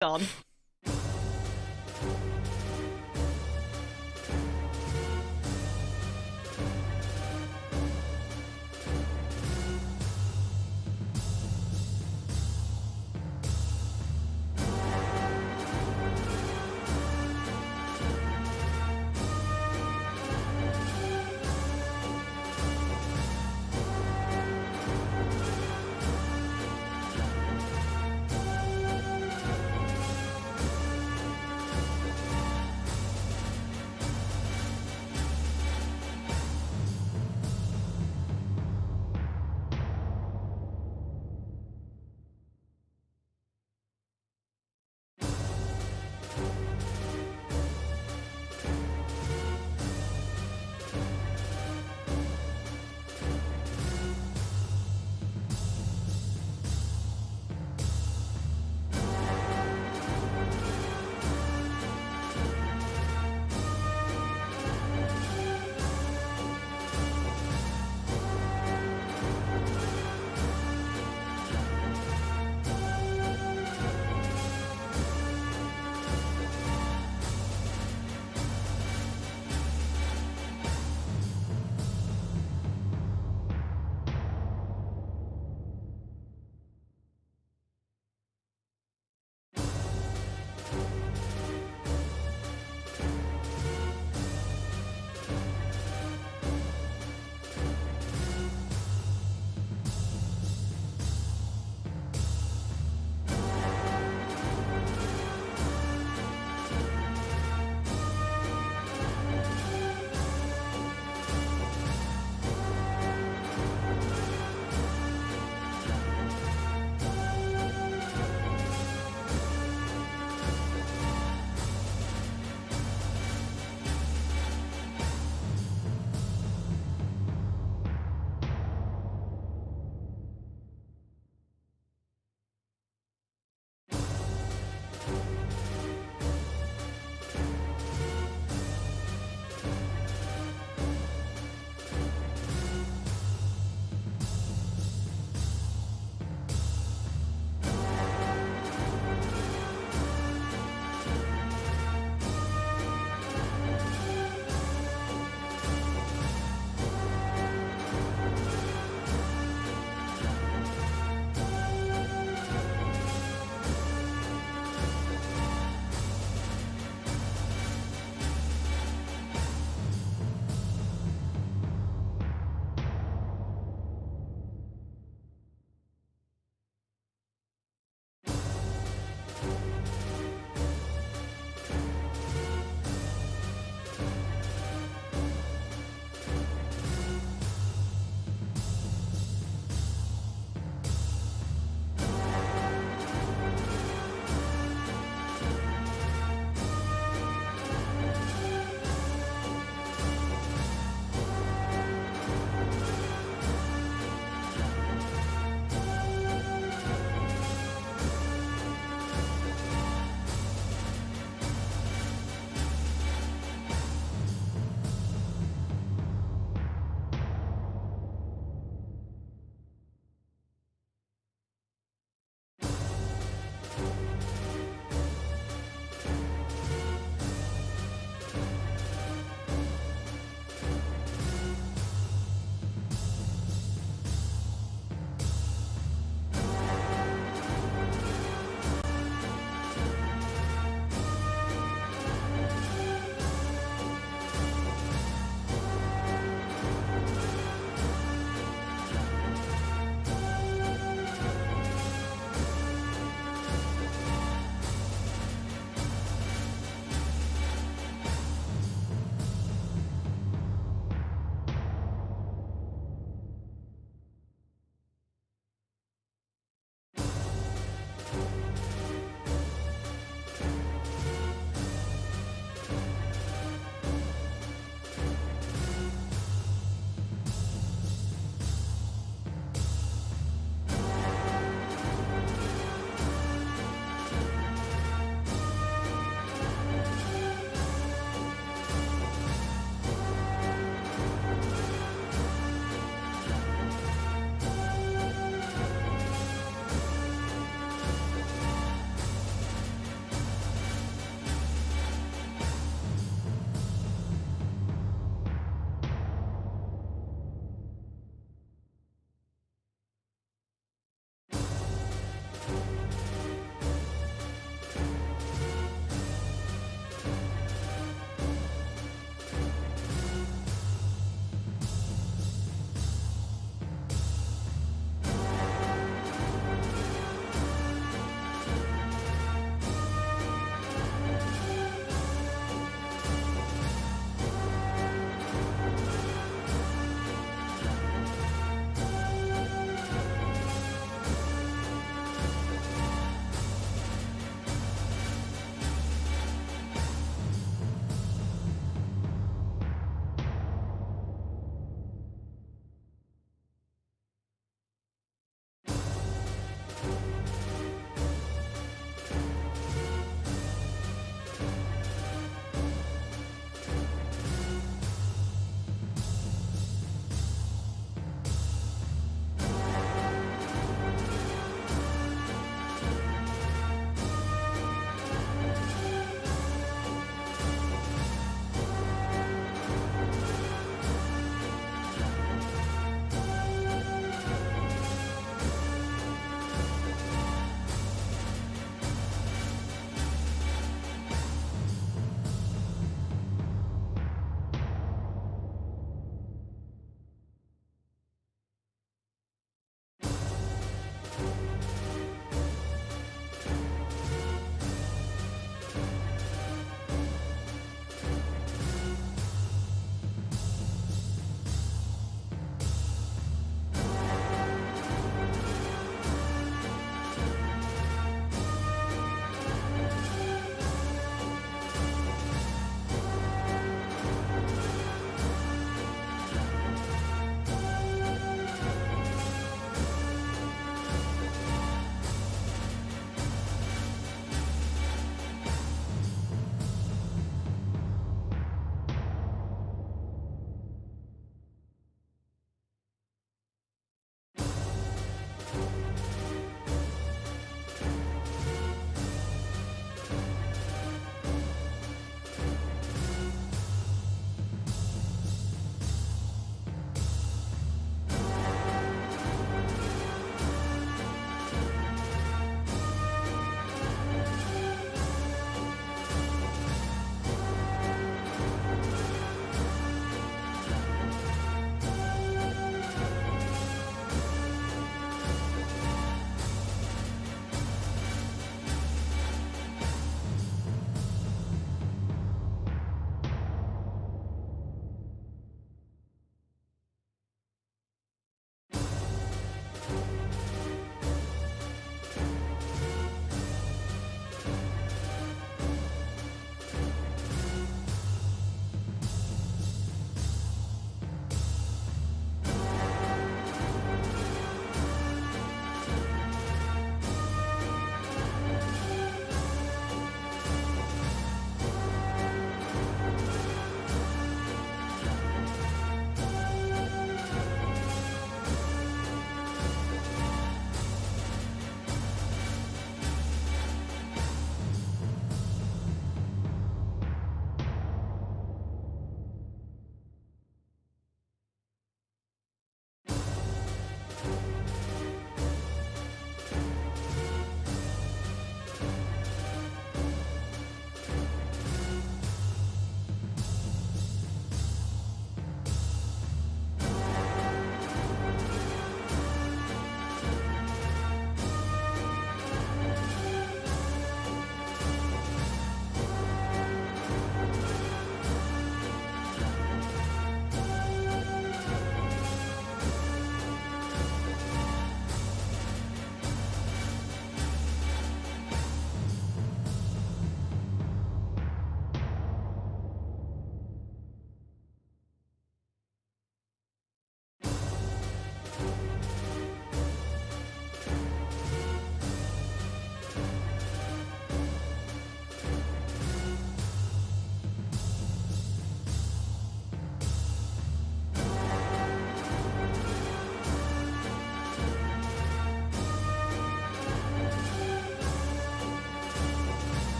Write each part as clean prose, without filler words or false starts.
Gone.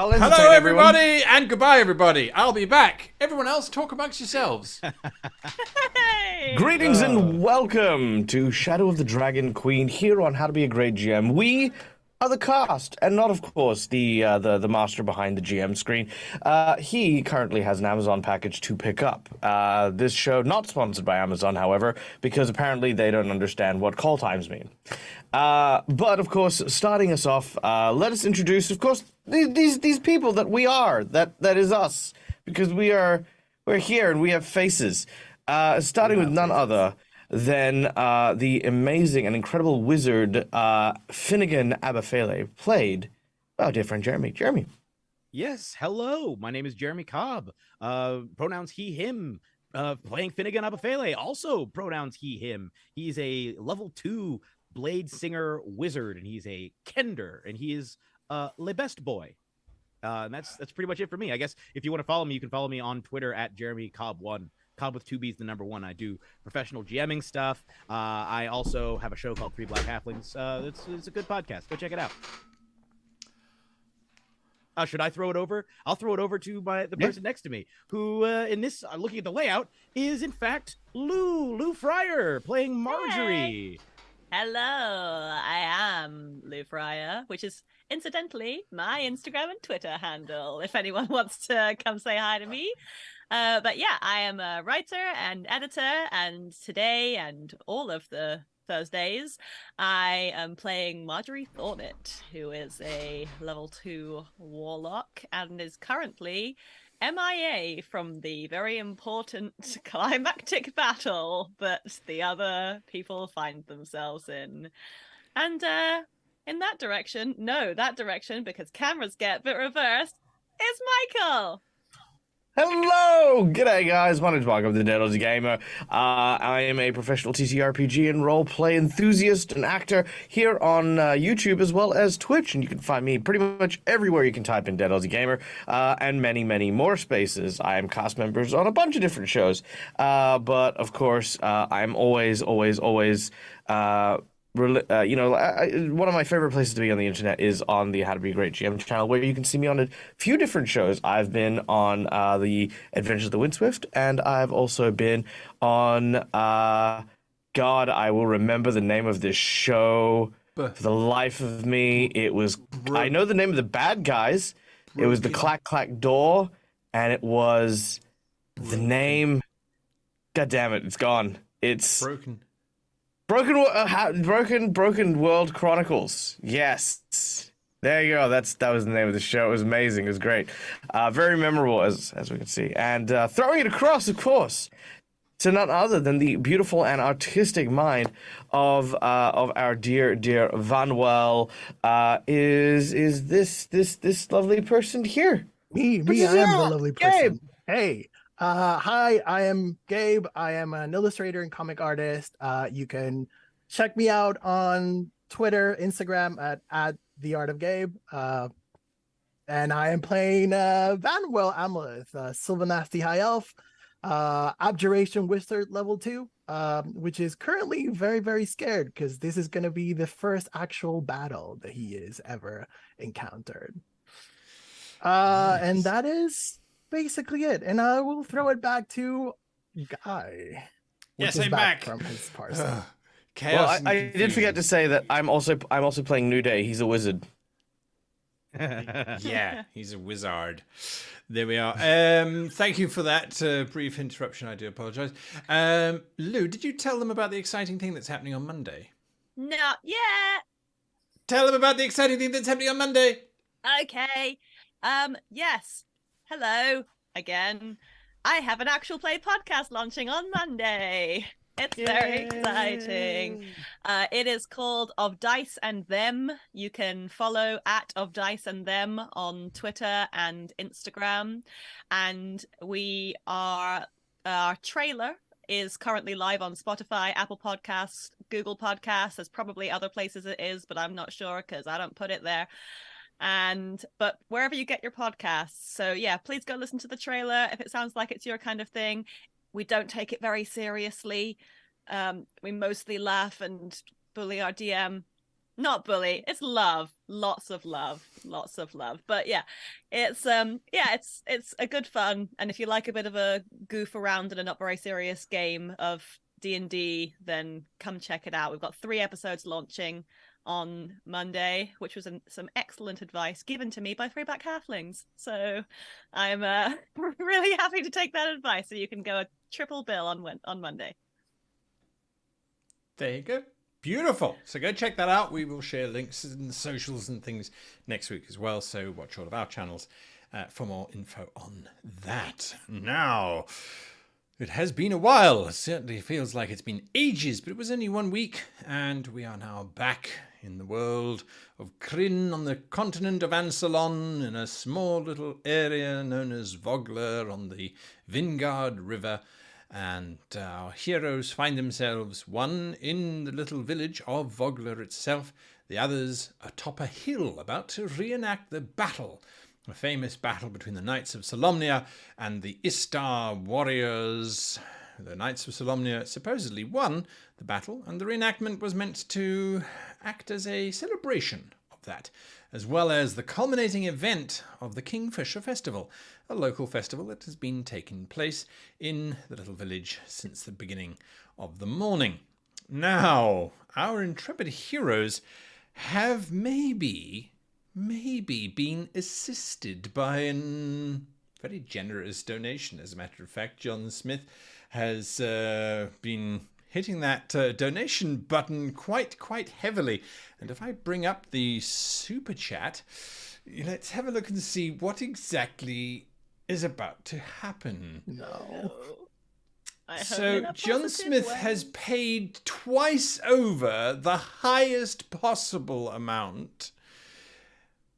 I'll Hello, entertain everyone. everybody, and goodbye, everybody. I'll be back. Everyone else, talk amongst yourselves. Hey! Greetings and welcome to Shadow of the Dragon Queen here on How to Be a Great GM. We are the cast, and not, of course, the master behind the GM screen. He currently has an Amazon package to pick up. This show not sponsored by Amazon, however, because apparently they don't understand what call times mean. But of course, starting us off, let us introduce, of course, these people that we are. That is us, because we're here and we have faces. Starting with none other than the amazing and incredible wizard Finnigan Abafele, played by our dear friend Jeremy. Jeremy. Yes, hello. My name is Jeremy Cobb. Pronouns he, him. Playing Finnigan Abafele, also pronouns he, him. He's a level 2 blade singer wizard, and he's a kender, and he is le best boy. And that's pretty much it for me. I guess if you want to follow me, you can follow me on Twitter at Jeremy Cobb1. Cobb with 2 B's, the number 1. I do professional GMing stuff. I also have a show called Three Black Halflings. It's a good podcast. Go check it out. Should I throw it over? I'll throw it over to the person next to me, who in this, looking at the layout, is in fact Lou Fryer, playing Marjorie. Hey. Hello, I am Lou Fryer, which is incidentally my Instagram and Twitter handle, if anyone wants to come say hi to me. But yeah, I am a writer and editor, and today and all of the Thursdays, I am playing Marjorie Thornett, who is a level 2 warlock and is currently MIA from the very important climactic battle that the other people find themselves in. And in that direction, because cameras get a bit reversed, is Michael. Hello! G'day, guys. My name's Mark. I'm the D&D Gamer. I am a professional TTRPG and role-play enthusiast and actor here on YouTube as well as Twitch, and you can find me pretty much everywhere you can type in D&D Gamer, and many, many more spaces. I am cast members on a bunch of different shows, but of course, I'm always one of my favorite places to be on the internet is on the How to Be a Great GM channel, where you can see me on a few different shows. I've been on the Adventures of the Windswift, and I've also been on God, I will remember the name of this show for the life of me. It was I know the name of the bad guys. It was the Clack Clack Door, and it was the name. God damn it! It's gone. It's Broken World Chronicles. Yes. There you go. That was the name of the show. It was amazing. It was great. Very memorable, as we can see. And throwing it across, of course, to none other than the beautiful and artistic mind of our dear Vannwel, is this lovely person here. Me, I am the lovely person. Gabe. Hey. Hi, I am Gabe. I am an illustrator and comic artist. You can check me out on Twitter, Instagram at The Art of Gabe. And I am playing Vannwel Amleth, Sylvanasti High Elf, Abjuration Wizard level 2, which is currently very, very scared because this is going to be the first actual battle that he has ever encountered. Nice. And that is basically it, and I will throw it back to Guy. Yes, I'm back from his parcel. Well, I did forget to say that I'm also playing Nudeih. He's a wizard. Yeah, he's a wizard. There we are. Thank you for that brief interruption. I do apologize. Lou, did you tell them about the exciting thing that's happening on Monday? Not yet. Tell them about the exciting thing that's happening on Monday. Okay. Yes. Hello again. I have an actual play podcast launching on Monday. It's very exciting. It is called Of Dice and Them. You can follow at Of Dice and Them on Twitter and Instagram. And our trailer is currently live on Spotify, Apple Podcasts, Google Podcasts. There's probably other places it is, but I'm not sure because I don't put it there. But wherever you get your podcasts. So yeah, please go listen to the trailer if it sounds like it's your kind of thing. We don't take it very seriously. We mostly laugh and bully our DM. Not bully. It's love. Lots of love. Lots of love. But yeah, it's it's a good fun. And if you like a bit of a goof around and a not very serious game of D&D, then come check it out. We've got 3 episodes launching on Monday, which was some excellent advice given to me by 3 Black Halflings. So I'm really happy to take that advice. So you can go a triple bill on Monday. There you go. Beautiful. So go check that out. We will share links and socials and things next week as well. So watch all of our channels for more info on that. Now, it has been a while. It certainly feels like it's been ages, but it was only 1 week, and we are now back in the world of Kryn on the continent of Ansalon in a small little area known as Vogler on the Vingard River. And our heroes find themselves, one in the little village of Vogler itself, the others atop a hill about to reenact the battle, a famous battle between the Knights of Solomnia and the Istar warriors. The Knights of Solomnia supposedly won the battle, and the reenactment was meant to act as a celebration of that, as well as the culminating event of the Kingfisher Festival, a local festival that has been taking place in the little village since the beginning of the morning. Now, our intrepid heroes have maybe been assisted by a very generous donation. As a matter of fact, John Smith has been hitting that donation button quite heavily. And if I bring up the super chat, let's have a look and see what exactly is about to happen. No. So John Smith has paid twice over the highest possible amount,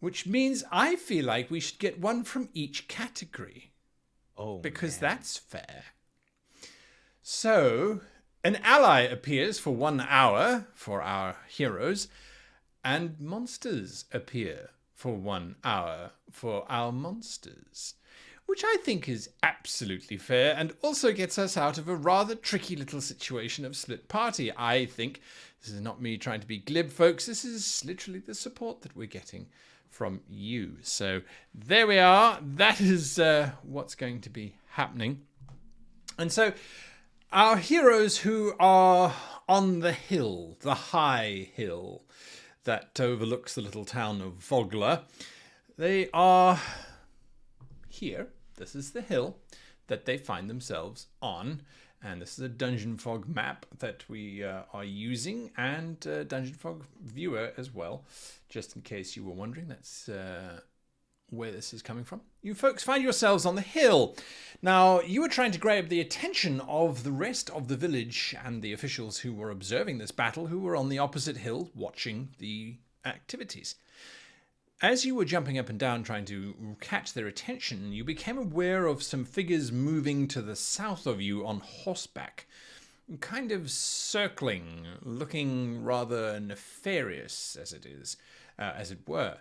which means I feel like we should get one from each category. Oh, because man. that's fair. So an ally appears for 1 hour for our heroes, and monsters appear for 1 hour for our monsters, which I think is absolutely fair and also gets us out of a rather tricky little situation of split party. I think this is not me trying to be glib, folks. This is literally the support that we're getting from you. So there we are. That is what's going to be happening. And so our heroes who are on the hill, the high hill that overlooks the little town of Vogler, they are here. This is the hill that they find themselves on. And this is a Dungeon Fog map that we are using, and Dungeon Fog viewer as well, just in case you were wondering. That's where this is coming from. You folks find yourselves on the hill. Now, you were trying to grab the attention of the rest of the village and the officials who were observing this battle, who were on the opposite hill watching the activities. As you were jumping up and down trying to catch their attention, you became aware of some figures moving to the south of you on horseback, kind of circling, looking rather nefarious as it is, as it were.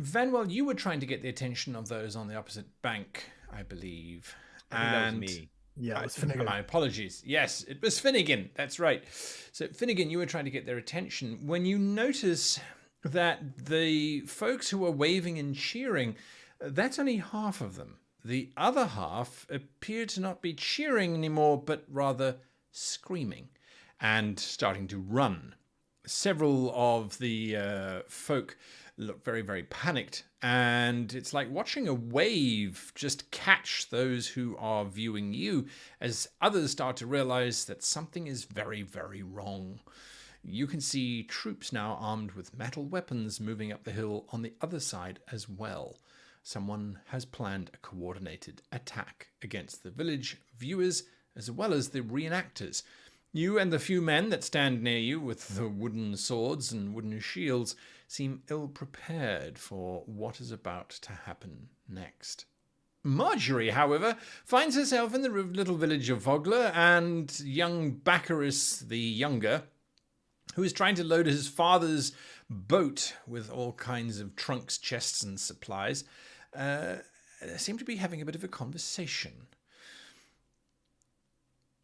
Vannwel, you were trying to get the attention of those on the opposite bank, I believe. I think that was me. Yeah, it was Finnigan. My apologies. Yes, it was Finnigan. That's right. So Finnigan, you were trying to get their attention when you notice that the folks who are waving and cheering, that's only half of them. The other half appear to not be cheering anymore, but rather screaming and starting to run. Several of the folk look very, very panicked, and it's like watching a wave just catch those who are viewing you as others start to realize that something is very, very wrong. You can see troops now armed with metal weapons moving up the hill on the other side as well. Someone has planned a coordinated attack against the village viewers as well as the reenactors. You and the few men that stand near you with the wooden swords and wooden shields seem ill-prepared for what is about to happen next. Marjorie, however, finds herself in the little village of Vogler, and young Baccharis the Younger, who is trying to load his father's boat with all kinds of trunks, chests, and supplies, seem to be having a bit of a conversation.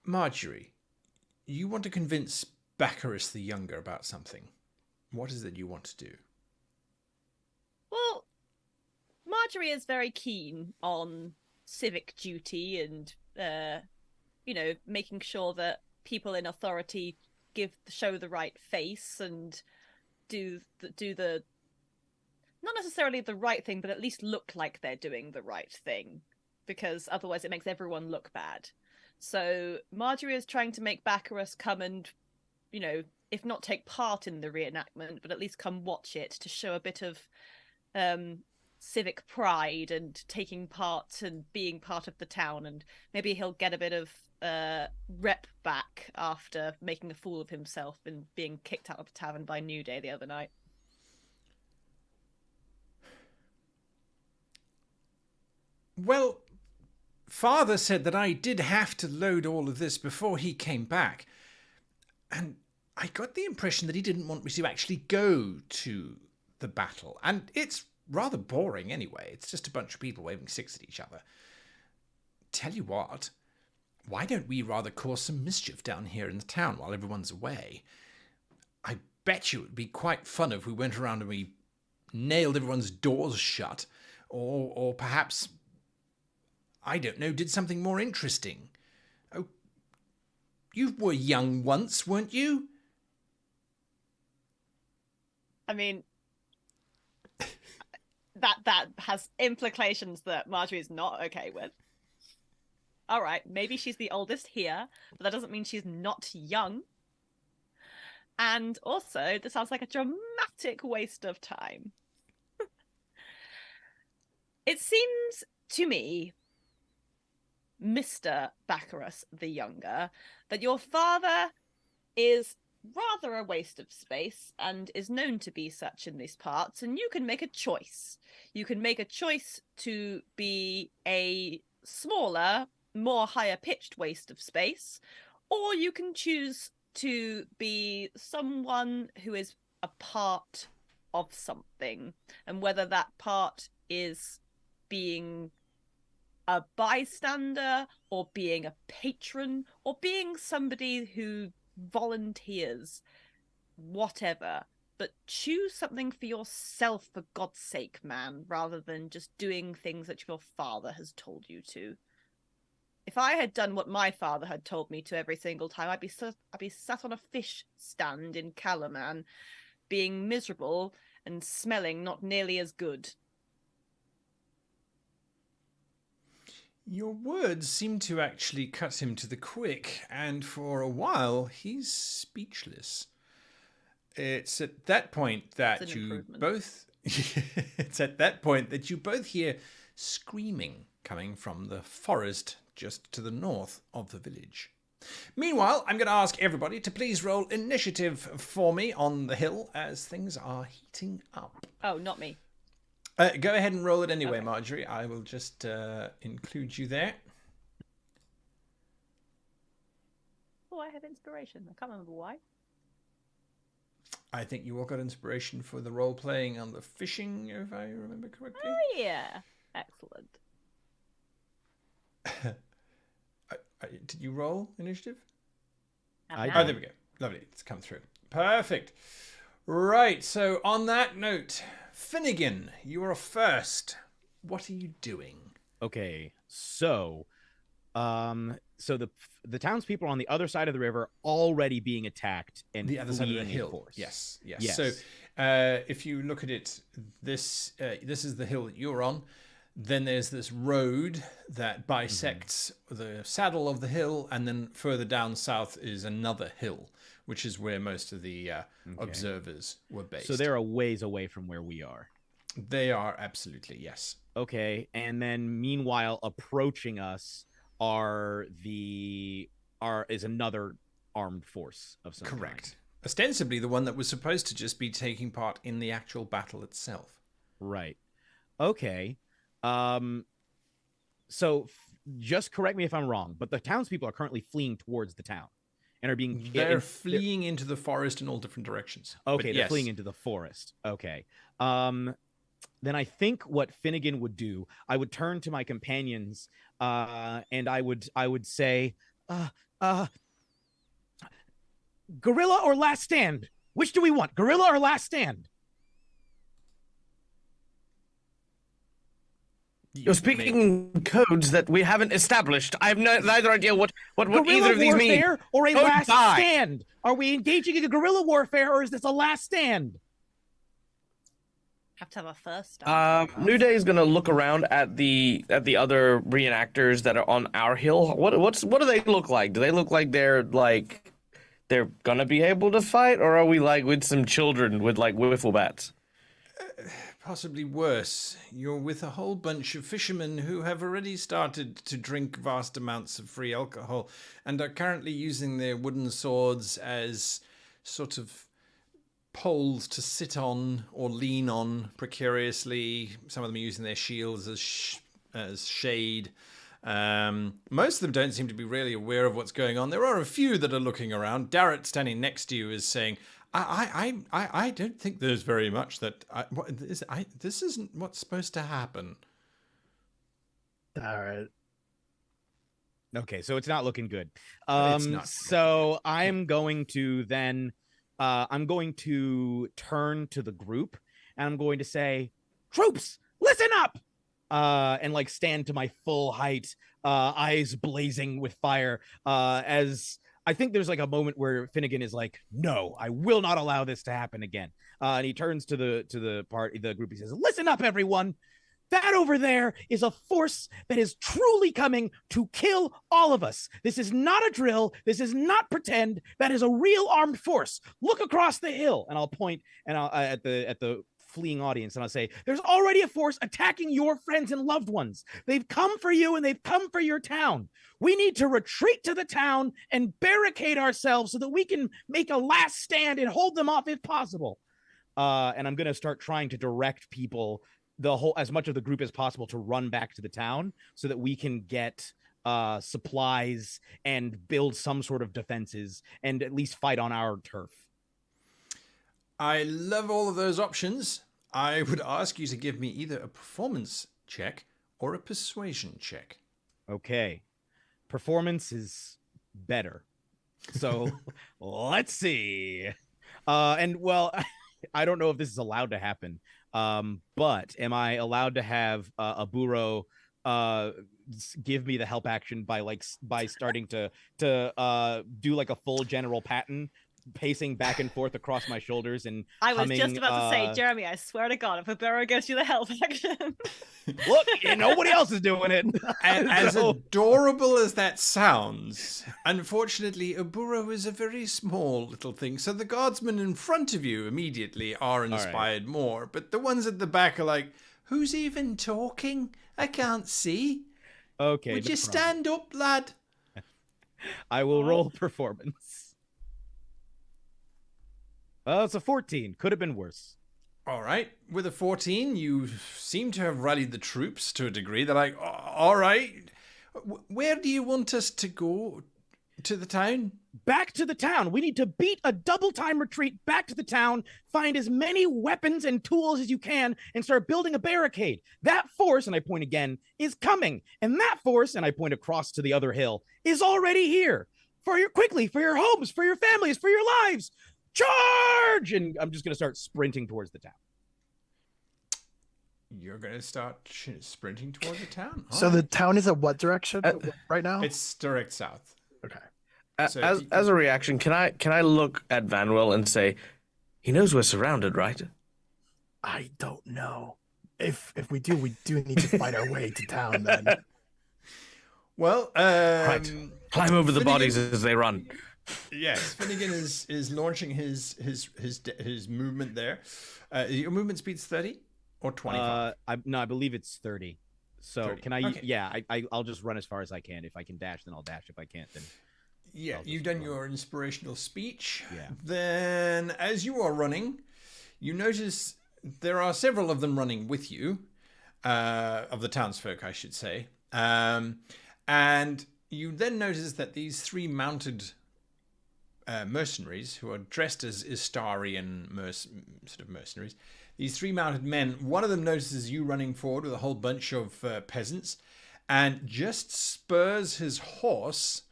Marjorie, you want to convince Baccharis the Younger about something. What is it you want to do? Well, Marjorie is very keen on civic duty and, making sure that people in authority show the right face and do the not necessarily the right thing, but at least look like they're doing the right thing, because otherwise it makes everyone look bad. So Marjorie is trying to make Baccarus come and, if not take part in the reenactment, but at least come watch it to show a bit of civic pride and taking part and being part of the town, and maybe he'll get a bit of rep back after making a fool of himself and being kicked out of the tavern by Nudeih the other night. Well, Father said that I did have to load all of this before he came back, and I got the impression that he didn't want me to actually go to the battle, and it's rather boring anyway. It's just a bunch of people waving sticks at each other. Tell you what, why don't we rather cause some mischief down here in the town while everyone's away? I bet you it would be quite fun if we went around and we nailed everyone's doors shut, or perhaps, I don't know, did something more interesting. Oh, you were young once, weren't you? I mean, that has implications that Marjorie is not okay with. All right, maybe she's the oldest here, but that doesn't mean she's not young. And also, this sounds like a dramatic waste of time. It seems to me, Mr. Baccarus the Younger, that your father is rather a waste of space and is known to be such in these parts, and you can make a choice. You can make a choice to be a smaller, more higher-pitched waste of space, or you can choose to be someone who is a part of something, and whether that part is being a bystander or being a patron or being somebody who volunteers, whatever, but choose something for yourself, for God's sake, man, rather than just doing things that your father has told you to. If I had done what my father had told me to every single time, I'd be sat on a fish stand in Calaman, being miserable and smelling not nearly as good. Your words seem to actually cut him to the quick, and for a while he's speechless. It's at that point that you both it's at that point that you both hear screaming coming from the forest just to the north of the village. Meanwhile, I'm going to ask everybody to please roll initiative for me on the hill as things are heating up. Oh, not me. Go ahead and roll it anyway, Okay. Marjorie. I will just include you there. Oh, I have inspiration. I can't remember why. I think you all got inspiration for the role playing on the fishing, if I remember correctly. Oh, yeah. Excellent. Did you roll initiative? I Oh, there we go. Lovely. It's come through. Perfect. Right. So on that note, Finnigan, you are first. What are you doing? Okay, so the townspeople are on the other side of the river already being attacked and The other side of the fleeing in hill. force. Yes. Yes. So if you look at it, this is the hill that you're on. Then there's this road that bisects the saddle of the hill, and then further down south is another hill, which is where most of the observers were based. So they're a ways away from where we are. They are absolutely, yes. Okay, and then meanwhile, approaching us is another armed force of some Correct. kind. Ostensibly the one that was supposed to just be taking part in the actual battle itself. Right. Okay. Just correct me if I'm wrong, but the townspeople are currently fleeing towards the town and are being They're fleeing into the forest in all different directions. Okay, But they're yes. fleeing into the forest. Okay. Then I think what Finnigan would do, I would turn to my companions, and I would say, gorilla or last stand? Which do we want, gorilla or last stand? You're speaking in codes that we haven't established. I have neither idea what Guerrilla either of these mean. warfare or a Don't last die. stand? Are we engaging in a guerrilla warfare or is this a last stand? Have to have a first stand. Nudeih is gonna look around at the other reenactors that are on our hill. What do they look like? Do they look like they're gonna be able to fight, or are we like with some children with like wiffle bats? Possibly worse. You're with a whole bunch of fishermen who have already started to drink vast amounts of free alcohol and are currently using their wooden swords as sort of poles to sit on or lean on precariously. Some of them are using their shields as shade. Most of them don't seem to be really aware of what's going on. There are a few that are looking around. Darrett, standing next to you, is saying, I don't think there's very much that this isn't what's supposed to happen. All right. Okay, so it's not looking good. It's not So I'm going to then I'm going to turn to the group and I'm going to say, troops, listen up. And like stand to my full height, eyes blazing with fire, as I think there's like a moment where Finnigan is like, no, I will not allow this to happen again. And he turns to the group. He says, listen up, everyone. That over there is a force that is truly coming to kill all of us. This is not a drill. This is not pretend. That is a real armed force. Look across the hill. And I'll point and I'll at the fleeing audience and I'll say, there's already a force attacking your friends and loved ones. They've come for you and they've come for your town. We need to retreat to the town and barricade ourselves so that we can make a last stand and hold them off if possible. And I'm going to start trying to direct people, as much of the group as possible, to run back to the town so that we can get supplies and build some sort of defenses and at least fight on our turf. I love all of those options. I would ask you to give me either a performance check or a persuasion check. Okay. Performance is better. So let's see. And well, I don't know if this is allowed to happen. But am I allowed to have a Burrow give me the help action by starting to do like a full General Patton, pacing back and forth across my shoulders and I was humming, just about to say, Jeremy, I swear to God, if a Burrow gives you the help action. look, nobody else is doing it. And as adorable as that sounds, unfortunately, a burrow is a very small little thing. So the guardsmen in front of you immediately are inspired more. But the ones at the back are like, who's even talking? I can't see. Okay. Would you stand up, lad? I will roll performance. It's a 14. Could have been worse. All right. With a 14, you seem to have rallied the troops to a degree. They're like, all right. Where do you want us to go? To the town? Back to the town. We need to beat a double time retreat back to the town, find as many weapons and tools as you can, and start building a barricade. That force, and I point again, is coming. And that force, and I point across to the other hill, is already here. For your homes, for your families, for your lives. Charge! And I'm just going to start sprinting towards the town. You're going to start sprinting toward the town? So the town is at what direction right now? It's direct south. Okay. So as a reaction, can I look at Vannwel and say, he knows we're surrounded, right? I don't know. If we do need to fight our way to town then. Well, Right. Climb over the Finnigan- bodies as they run. Yes, Finnigan is launching his movement there. Your movement speed's 30 or 25? I believe it's 30. So 30. can I? Okay. Yeah, I'll just run as far as I can. If I can dash, then I'll dash. If I can't, then Yeah, you've done your inspirational speech. Yeah. Then, as you are running, you notice there are several of them running with you, of the townsfolk, I should say. And you then notice that these three mounted mercenaries, who are dressed as Istarian sort of mercenaries, these three mounted men, one of them notices you running forward with a whole bunch of peasants, and just spurs his horse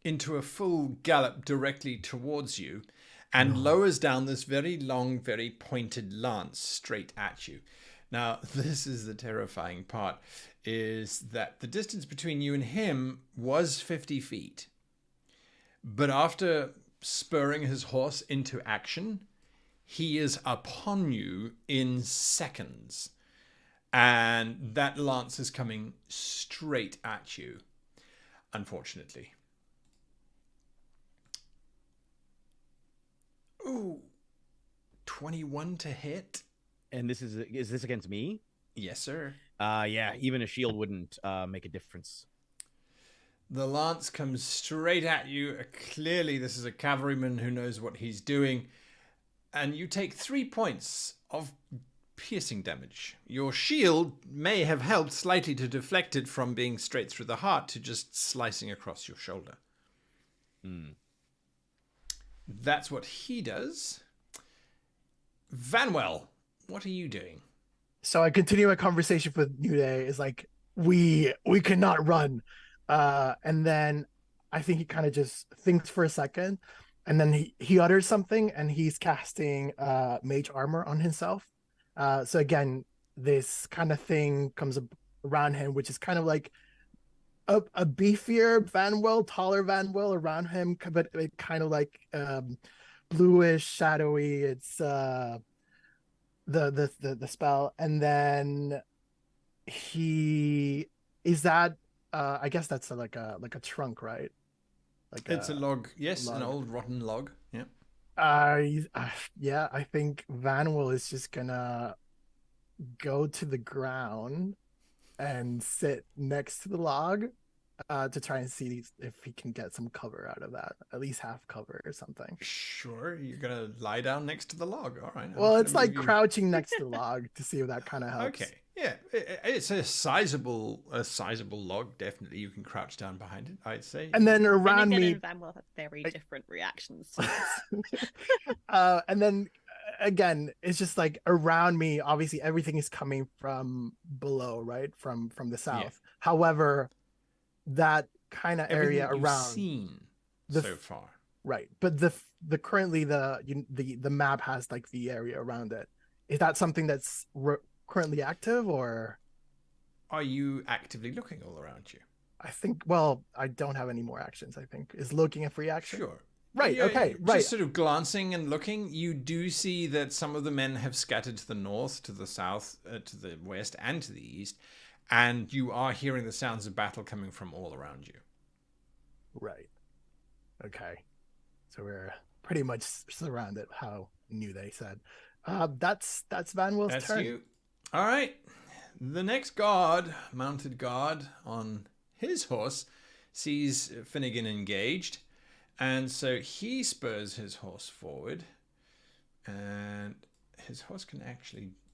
into a full gallop directly towards you. and lowers down this very long, very pointed lance straight at you. Now, this is the terrifying part, is that the distance between you and him was 50 feet. But after spurring his horse into action, he is upon you in seconds. And that lance is coming straight at you, unfortunately. Ooh, 21 to hit. And is this against me? Yes, sir. Yeah, even a shield wouldn't make a difference. The lance comes straight at you. Clearly, this is a cavalryman who knows what he's doing. And you take 3 points of piercing damage. Your shield may have helped slightly to deflect it from being straight through the heart to just slicing across your shoulder. That's what he does. Vannwel, what are you doing? So I continue my conversation with Nudeih. Is like, we cannot run. And then I think he kind of just thinks for a second, and then he utters something, and he's casting mage armor on himself. So again, this kind of thing comes around him, which is kind of like a beefier Vannwel, taller Vannwel around him, but it kind of like bluish, shadowy. It's the spell, and then he is that. I guess that's like a trunk, right? Like it's a log. Yes, log. An old rotten log. Yeah. Yeah, I think Vannwel is just gonna go to the ground and sit next to the log to try and see if he can get some cover out of that, at least half cover or something. Sure, you're gonna lie down next to the log. All right. Well, it's like crouching next to the log to see if that kind of helps. Okay. Yeah, it's a sizable log. Definitely, you can crouch down behind it, I'd say. And then around Finnigan me, and Vannwel have very different reactions to this. and then again, it's just like around me. Obviously, everything is coming from below, right? From the south. Yeah. However, that kind of area Everything around you've seen the so far, right? But the currently the map has like the area around it. Is that something that's currently active, or are you actively looking all around you? I think, well, I don't have any more actions. I think is looking a free action. Sure. Right. Yeah, Okay. Right. Just sort of glancing and looking, you do see that some of the men have scattered to the north, to the south, to the west, and to the east, and you are hearing the sounds of battle coming from all around you. Right. Okay. So we're pretty much surrounded. How Nudeih said. That's Vannwel's That's turn. you. All right. The next guard, mounted guard on his horse, sees Finnigan engaged, and so he spurs his horse forward, and his horse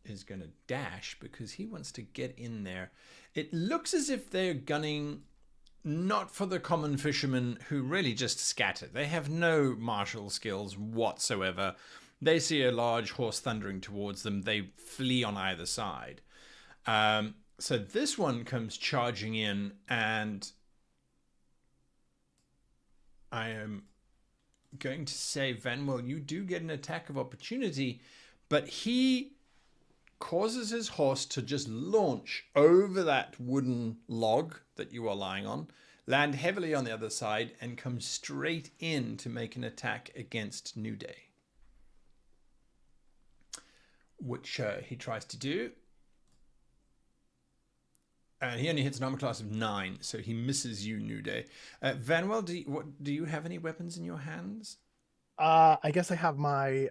is going to dash because he wants to get in there. It looks as if they're gunning not for the common fishermen who really just scatter. They have no martial skills whatsoever. They see a large horse thundering towards them. They flee on either side. So this one comes charging in, and I am going to say, Vannwel, you do get an attack of opportunity, but he causes his horse to just launch over that wooden log that you are lying on, land heavily on the other side, and come straight in to make an attack against Nudeih, which he tries to do. And he only hits an armor class of 9, so he misses you, Nudeih. Vannwel, do you have any weapons in your hands? I guess I have my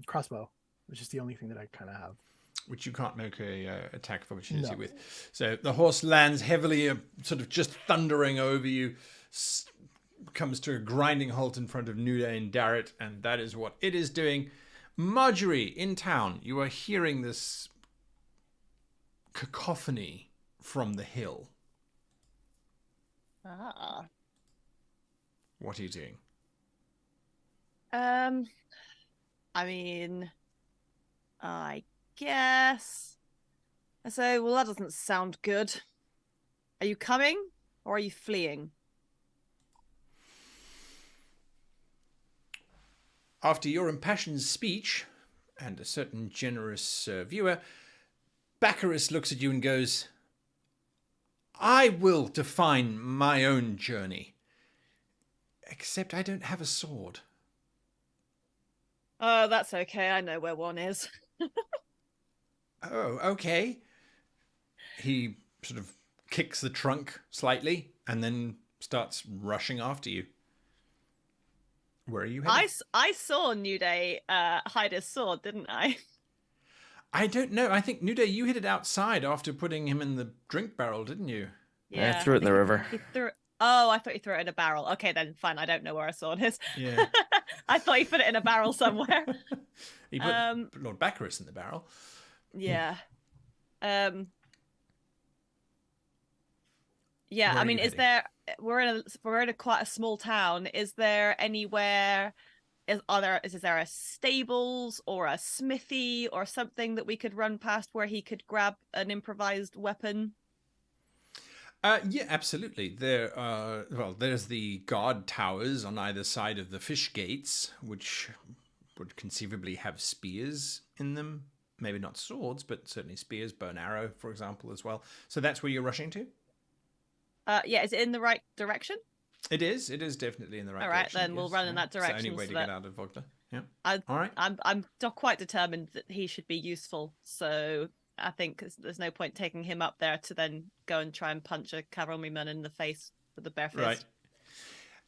crossbow, which is the only thing that I kind of have. Which you can't make a attack of opportunity with. So the horse lands heavily, sort of just thundering over you, comes to a grinding halt in front of Nudeih and Darrett, and that is what it is doing. Marjorie, in town, you are hearing this cacophony from the hill. Ah. What are you doing? I mean, I guess I say, well, that doesn't sound good. Are you coming or are you fleeing? After your impassioned speech and a certain generous viewer, Baccharis looks at you and goes, I will define my own journey. Except I don't have a sword. Oh, that's okay. I know where one is. Oh, okay. He sort of kicks the trunk slightly and then starts rushing after you. Where are you headed? I saw Nudeih hide his sword, didn't I? I don't know. I think, Nudeih, you hid it outside after putting him in the drink barrel, didn't you? Yeah, I threw it in the river. He threw it. Oh, I thought you threw it in a barrel. Okay, then fine. I don't know where a sword is. Yeah. I thought you put it in a barrel somewhere. He put Lord Baccharis in the barrel. Yeah. Yeah, Where I are mean, you is heading? there we're in a quite a small town. Is there anywhere is there a stables or a smithy or something that we could run past where he could grab an improvised weapon? Yeah, absolutely. There's the guard towers on either side of the fish gates, which would conceivably have spears in them. Maybe not swords, but certainly spears, bow and arrow, for example, as well. So that's where you're rushing to? Yeah, is it in the right direction? It is. It is definitely in the right All right, direction. then we'll run in that It's the direction only way so to get that- out of Vogler. Yeah. All right. I'm not quite determined that he should be useful, so I think there's no point taking him up there to then go and try and punch a cavalryman in the face with a bare fist. Right.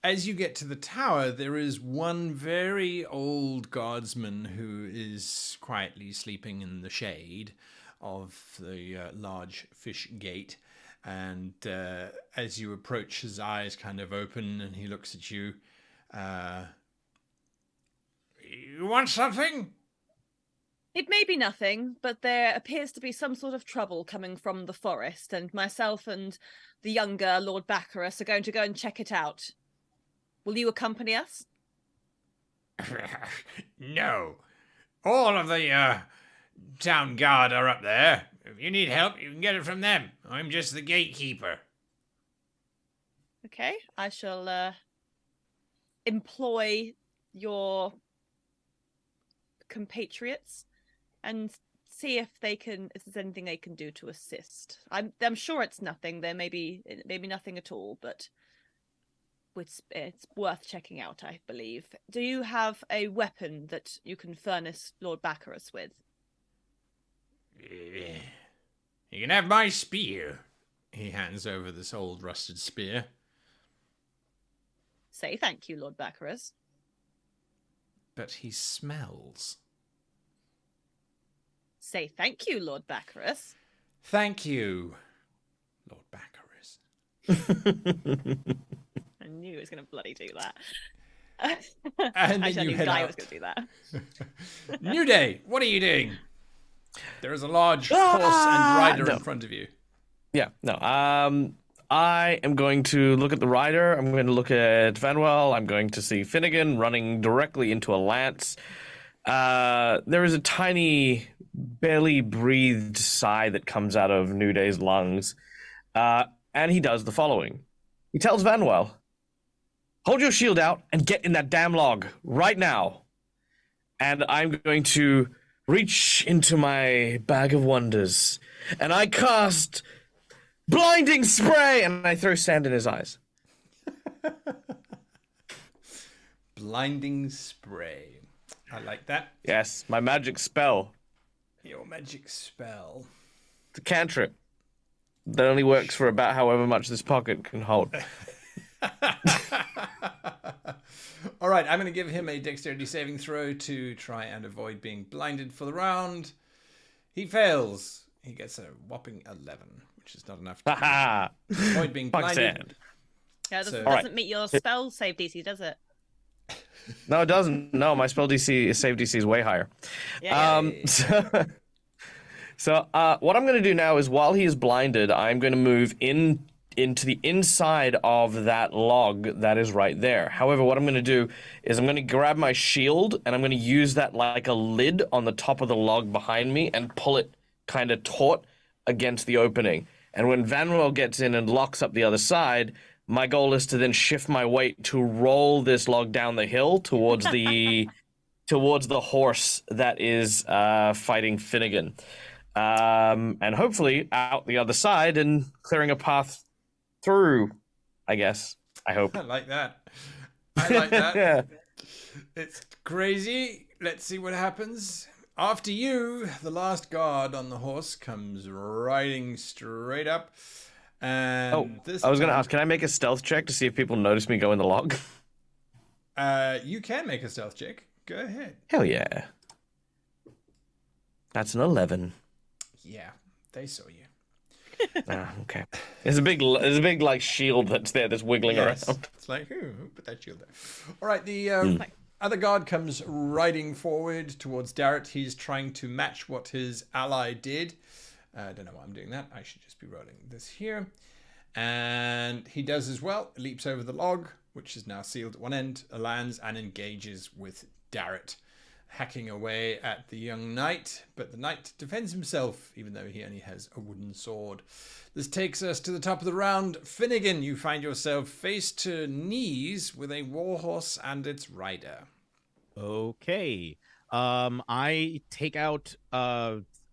As you get to the tower, there is one very old guardsman who is quietly sleeping in the shade of the large fish gate. And as you approach, his eyes kind of open and he looks at you. You want something? It may be nothing, but there appears to be some sort of trouble coming from the forest, and myself and the younger Lord Baccharis are going to go and check it out. Will you accompany us? No. All of the town guard are up there. If you need help, you can get it from them. I'm just the gatekeeper. Okay, I shall employ your compatriots and see if there's anything they can do to assist. I'm sure it's nothing. There may be nothing at all, but it's worth checking out, I believe. Do you have a weapon that you can furnish Lord Baccharis with? You can have my spear. He hands over this old rusted spear. Say thank you, Lord Baccharis. But he smells. Say thank you, Lord Baccharis. Thank you, Lord Baccharis. I knew he was going to bloody do that. And then Actually, I you knew head Guy out. was going to do that. Nudeih, what are you doing? There is a large horse and rider No. in front of you. Yeah, no. I am going to look at the rider. I'm going to look at Vannwel. I'm going to see Finnigan running directly into a lance. There is a tiny, barely breathed sigh that comes out of Nudeih's lungs. And he does the following. He tells Vannwel, hold your shield out and get in that damn log right now. And I'm going to reach into my bag of wonders. And I cast blinding spray, and I throw sand in his eyes. Blinding spray. I like that. Yes, my magic spell. Your magic spell. It's a cantrip that only works for about however much this pocket can hold. All right, I'm going to give him a dexterity saving throw to try and avoid being blinded for the round. He fails. He gets a whopping 11, which is not enough to Haha! avoid being Fuck blinded. sand. Yeah, it So- doesn't, Alright. doesn't meet your spell save DC, does it? No, it doesn't. No, my spell DC, save DC is way higher. Yeah. So what I'm going to do now is while he is blinded, I'm going to move into the inside of that log that is right there. However, what I'm going to do is I'm going to grab my shield and I'm going to use that like a lid on the top of the log behind me and pull it kind of taut against the opening. And when Vannwel gets in and locks up the other side, my goal is to then shift my weight to roll this log down the hill towards the towards the horse that is fighting Finnigan. And hopefully out the other side and clearing a path through, I guess. I hope. I like that. I like that. It's crazy. Let's see what happens. After you, the last guard on the horse comes riding straight up. And I was going to ask, can I make a stealth check to see if people notice me go in the log? You can make a stealth check. Go ahead. Hell yeah. That's an 11. Yeah, they saw you. Okay. There's a big like shield that's there that's wiggling around. It's like, who put that shield there? All right, the other guard comes riding forward towards Darrett. He's trying to match what his ally did. I don't know why I'm doing that. I should just be rolling this here. And he does as well. Leaps over the log, which is now sealed at one end, lands and engages with Darrett, hacking away at the young knight, but the knight defends himself, even though he only has a wooden sword. This takes us to the top of the round. Finnigan, you find yourself face to knees with a warhorse and its rider. Okay. I take out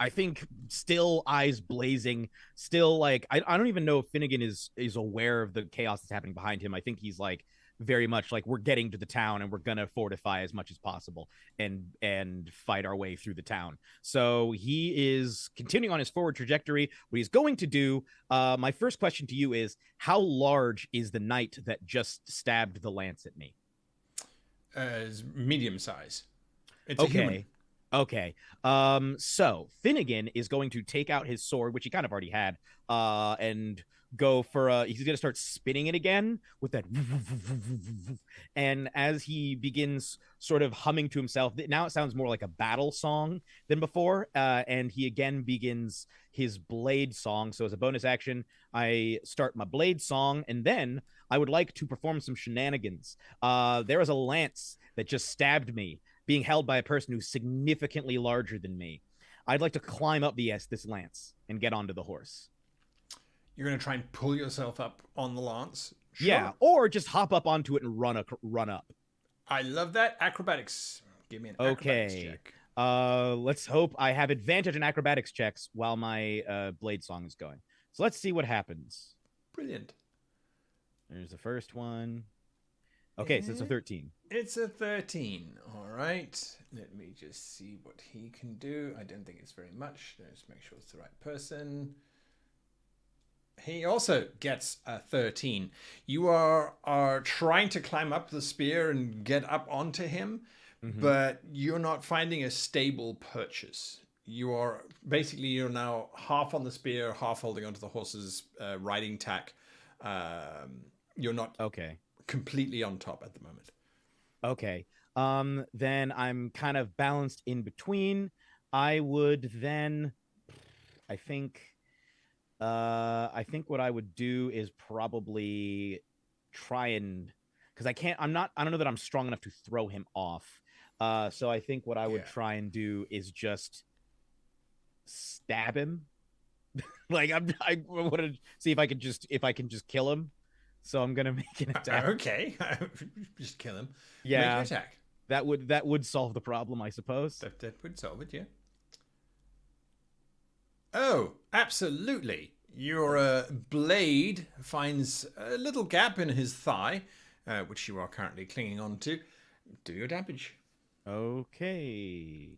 I think still eyes blazing, still like I don't even know if Finnigan is aware of the chaos that's happening behind him. I think he's like very much like, we're getting to the town and we're gonna fortify as much as possible and fight our way through the town. So he is continuing on his forward trajectory. What he's going to do, my first question to you is, how large is the knight that just stabbed the lance at me? Medium size. It's okay. A human. Okay. So Finnigan is going to take out his sword, which he kind of already had, and go for he's going to start spinning it again with that. And as he begins sort of humming to himself, now it sounds more like a battle song than before. And he again begins his blade song. So as a bonus action, I start my blade song, and then I would like to perform some shenanigans. There is a lance that just stabbed me, being held by a person who's significantly larger than me. I'd like to climb up this lance and get onto the horse. You're going to try and pull yourself up on the lance? Sure. Yeah, or just hop up onto it and run up. I love that. Acrobatics. Give me an acrobatics check. Let's hope I have advantage in acrobatics checks while my blade song is going. So let's see what happens. Brilliant. There's the first one. Okay, so it's a 13. It's a 13. All right. Let me just see what he can do. I don't think it's very much. Let's make sure it's the right person. He also gets a 13. You are trying to climb up the spear and get up onto him, but you're not finding a stable purchase. You're now half on the spear, half holding onto the horse's riding tack. You're not completely on top at the moment. Okay. Then I'm kind of balanced in between. I would then, I think what I would do is probably try and, because I don't know that I'm strong enough to throw him off. So I think what I would try and do is just stab him. Like I want to see if I can just kill him. So I'm gonna make an attack. Okay, just kill him. Yeah, make an attack. That would solve the problem, I suppose. That would solve it, yeah. Oh, absolutely. Your blade finds a little gap in his thigh, which you are currently clinging on to. Do your damage. Okay.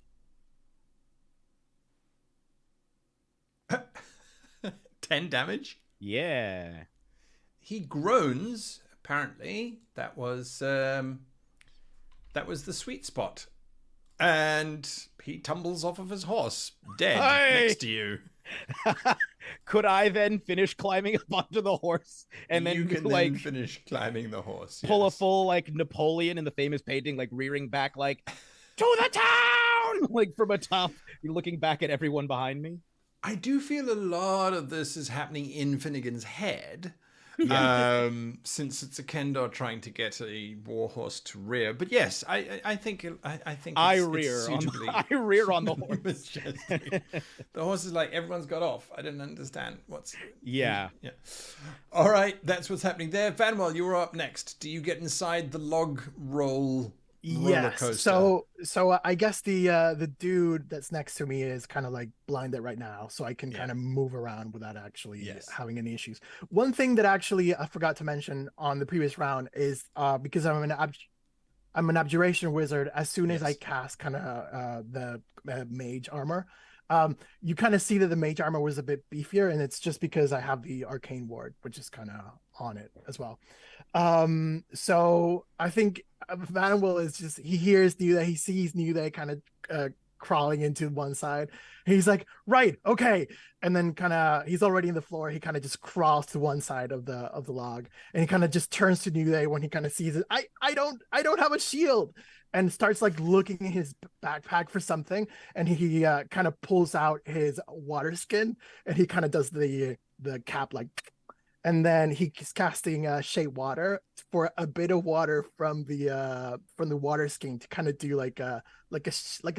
10 damage? Yeah. He groans, apparently. That was the sweet spot. And he tumbles off of his horse, dead, next to you. Could I then finish climbing up onto the horse and then you can like then finish climbing the horse? Pull a full like Napoleon in the famous painting, like rearing back like to the town, like from atop, looking back at everyone behind me. I do feel a lot of this is happening in Finnigan's head. Since it's a Kendar trying to get a warhorse to rear, but yes, I think I rear on the horse. The horse is like, everyone's got off. I didn't understand what's. Yeah. All right, that's what's happening there. Vannwel, you're up next. Do you get inside the log roll roller coaster. So I guess the dude that's next to me is kind of like blinded right now, so I can kind of move around without actually having any issues. One thing that actually I forgot to mention on the previous round is because I'm an abjuration wizard. As soon as I cast kind of the mage armor, you kind of see that the mage armor was a bit beefier, and it's just because I have the arcane ward, which is kind of on it as well. So I think Vannwel is just, he hears Nudeih, he sees Nudeih kind of crawling into one side. And he's like, right, okay. And then kind of, he's already in the floor. He kind of just crawls to one side of the log, and he kind of just turns to Nudeih when he kind of sees it. I don't have a shield, and starts like looking in his backpack for something. And he kind of pulls out his water skin, and he kind of does the cap like, and then he's casting shade water for a bit of water from the water skin to kind of do like a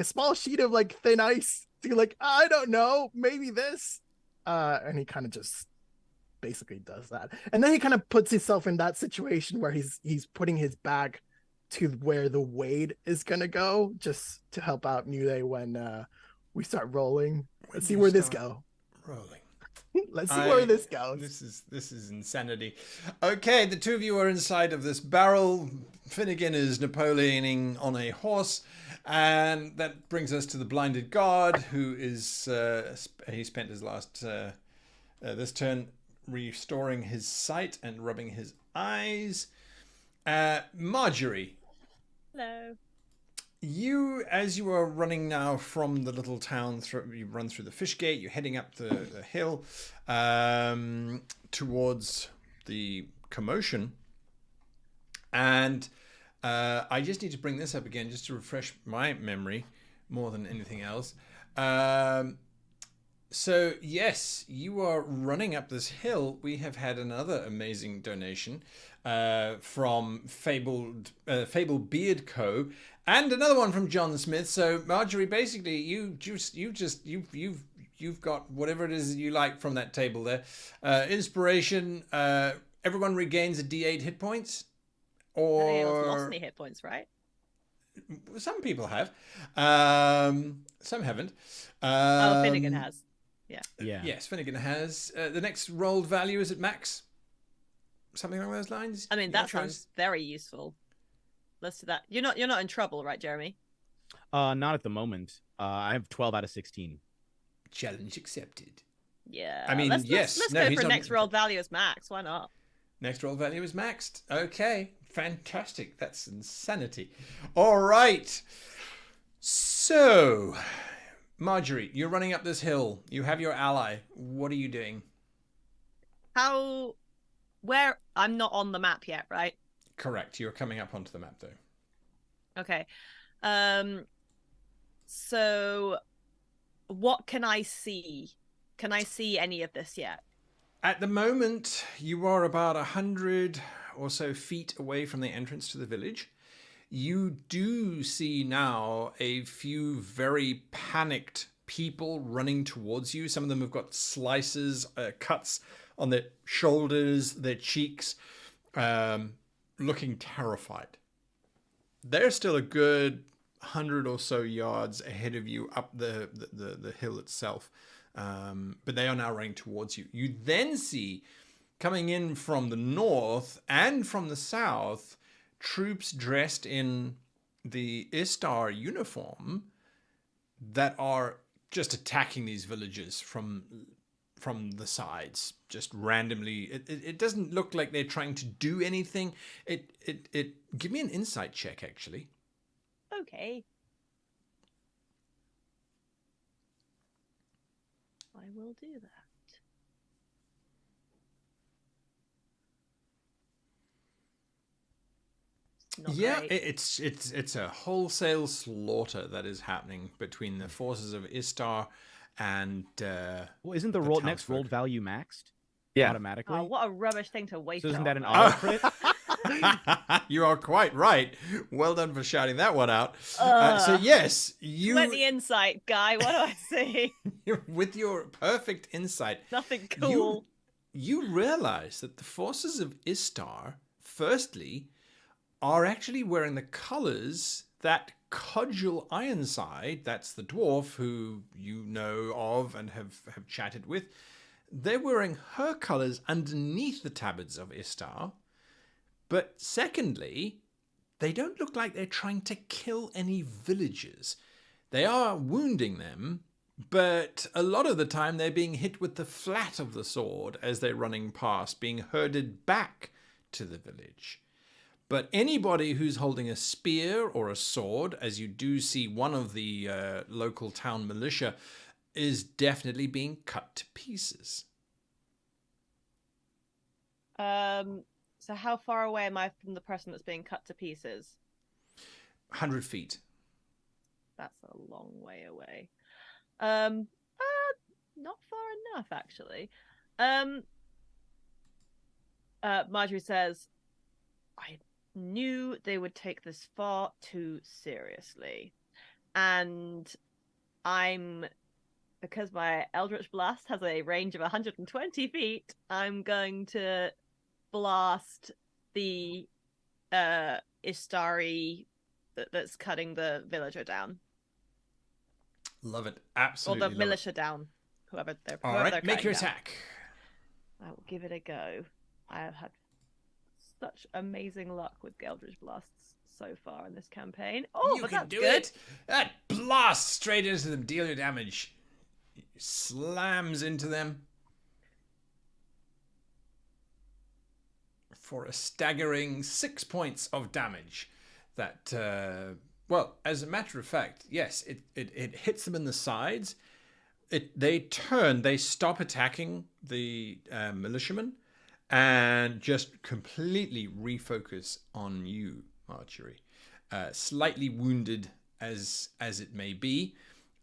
small sheet of like thin ice to like, I don't know, maybe this, and he kind of just basically does that, and then he kind of puts himself in that situation where he's putting his back to where the wade is gonna go, just to help out Nudeih when we start rolling. Let's see where this goes. Rolling. Let's see where this goes. This is insanity. Okay, the two of you are inside of this barrel. Finnigan is Napoleoning on a horse, and that brings us to the blinded guard, who is he spent his last this turn restoring his sight and rubbing his eyes. Marjorie. Hello. You, as you are running now from the little town, you run through the fish gate, you're heading up the hill towards the commotion. And I just need to bring this up again just to refresh my memory more than anything else. So, yes, you are running up this hill. We have had another amazing donation from Fabled Beard Co. and another one from John Smith. So, Marjorie, basically, you've got whatever it is you like from that table there. Inspiration. Everyone regains a D8 hit points. Or Nobody else lost any hit points, right? Some people have. Some haven't. Finnigan has. Yeah. Yes, Finnigan has. The next rolled value is at max. Something along those lines. I mean, that sounds very useful. Let's do that. You're not in trouble, right, Jeremy? Not at the moment. I have 12 out of 16. Challenge accepted. Yeah. I mean, let's go for next rolled value as max. Why not? Next roll value is maxed. Okay, fantastic. That's insanity. All right. So, Marjorie, you're running up this hill. You have your ally. What are you doing? Where? I'm not on the map yet, right? Correct. You're coming up onto the map, though. Okay. So, what can I see? Can I see any of this yet? At the moment, you are about 100 or so feet away from the entrance to the village. You do see now a few very panicked people running towards you. Some of them have got slices, cuts on their shoulders, their cheeks, looking terrified. They're still a good 100 or so yards ahead of you up the hill itself. But they are now running towards you. You then see, coming in from the north and from the south, troops dressed in the Istar uniform that are just attacking these villages from the sides, just randomly. It doesn't look like they're trying to do anything. Give me an insight check, actually. Okay. I will do that. Yeah, it's a wholesale slaughter that is happening between the forces of Istar and well, isn't the next rolled value maxed? Yeah, automatically. Oh, what a rubbish thing to waste. So isn't that an auto crit? You are quite right. Well done for shouting that one out. So yes, you 20 insight, guy. What do I see? With your perfect insight, Nothing cool. You realize that the forces of Istar, firstly, are actually wearing the colors that Cudgel Ironside, that's the dwarf who you know of and have chatted with, they're wearing her colors underneath the tabards of Istar. But secondly, they don't look like they're trying to kill any villagers. They are wounding them, but a lot of the time they're being hit with the flat of the sword as they're running past, being herded back to the village. But anybody who's holding a spear or a sword, as you do see one of the local town militia, is definitely being cut to pieces. So how far away am I from the person that's being cut to pieces? 100 feet. That's a long way away. Not far enough, actually. Marjorie says, I knew they would take this far too seriously. And because my Eldritch Blast has a range of 120 feet, I'm going to blast the Istari that's cutting the villager down. Love it. Absolutely. Or the militia down. Whoever they're All right, they're make your cutting down. attack. I will give it a go. I have had such amazing luck with Eldritch Blasts so far in this campaign. Oh, you but can that's do good. it. That blast straight into them. Deal your damage. Slams into them for a staggering 6 points of damage. That, well, as a matter of fact, yes, it hits them in the sides. They turn, they stop attacking the militiamen and just completely refocus on you, Marjorie. Slightly wounded as it may be.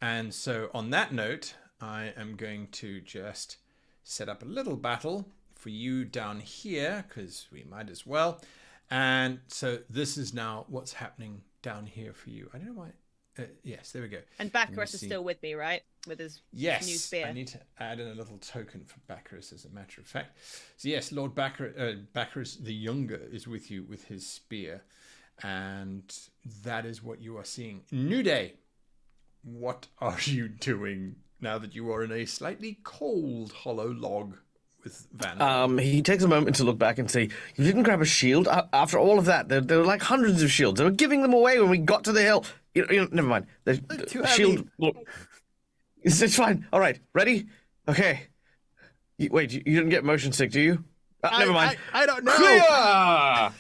And so on that note, I am going to just set up a little battle for you down here, because we might as well. And so this is now what's happening down here for you. I don't know why. Yes, there we go. And Baccharis is still with me, right? With his new spear. I need to add in a little token for Baccharis, as a matter of fact. So yes, Lord Baccharis the Younger is with you with his spear. And that is what you are seeing. Nudeih, what are you doing now that you are in a slightly cold hollow log with Vannwel? He takes a moment to look back and say, "You didn't grab a shield? After all of that, there were like hundreds of shields. They were giving them away when we got to the hill. You know, never mind. The too shield... It's fine. All right. Ready? Okay. Wait, you didn't get motion sick, do you? Never mind. I don't know. Clear!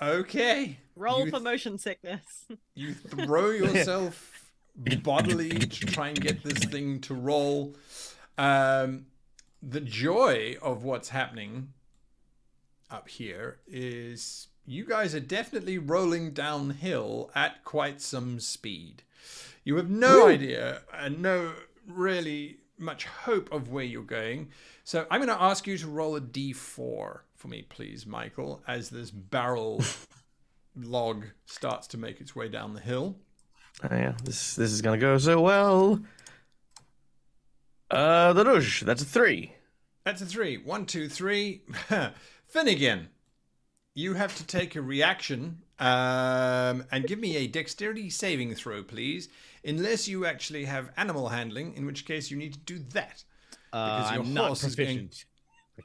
Okay. Roll for motion sickness. You throw yourself bodily to try and get this thing to roll. The joy of what's happening up here is you guys are definitely rolling downhill at quite some speed. You have no idea and no really much hope of where you're going. So I'm going to ask you to roll a d4 for me, please, Michael, as this barrel log starts to make its way down the hill. Oh, yeah, this is gonna go so well. The Rouge, that's a 3. That's a 3. 1, 2, 3. Finnigan, you have to take a reaction and give me a dexterity saving throw, please. Unless you actually have animal handling, in which case you need to do that. Because your I'm not horse is going... proficient.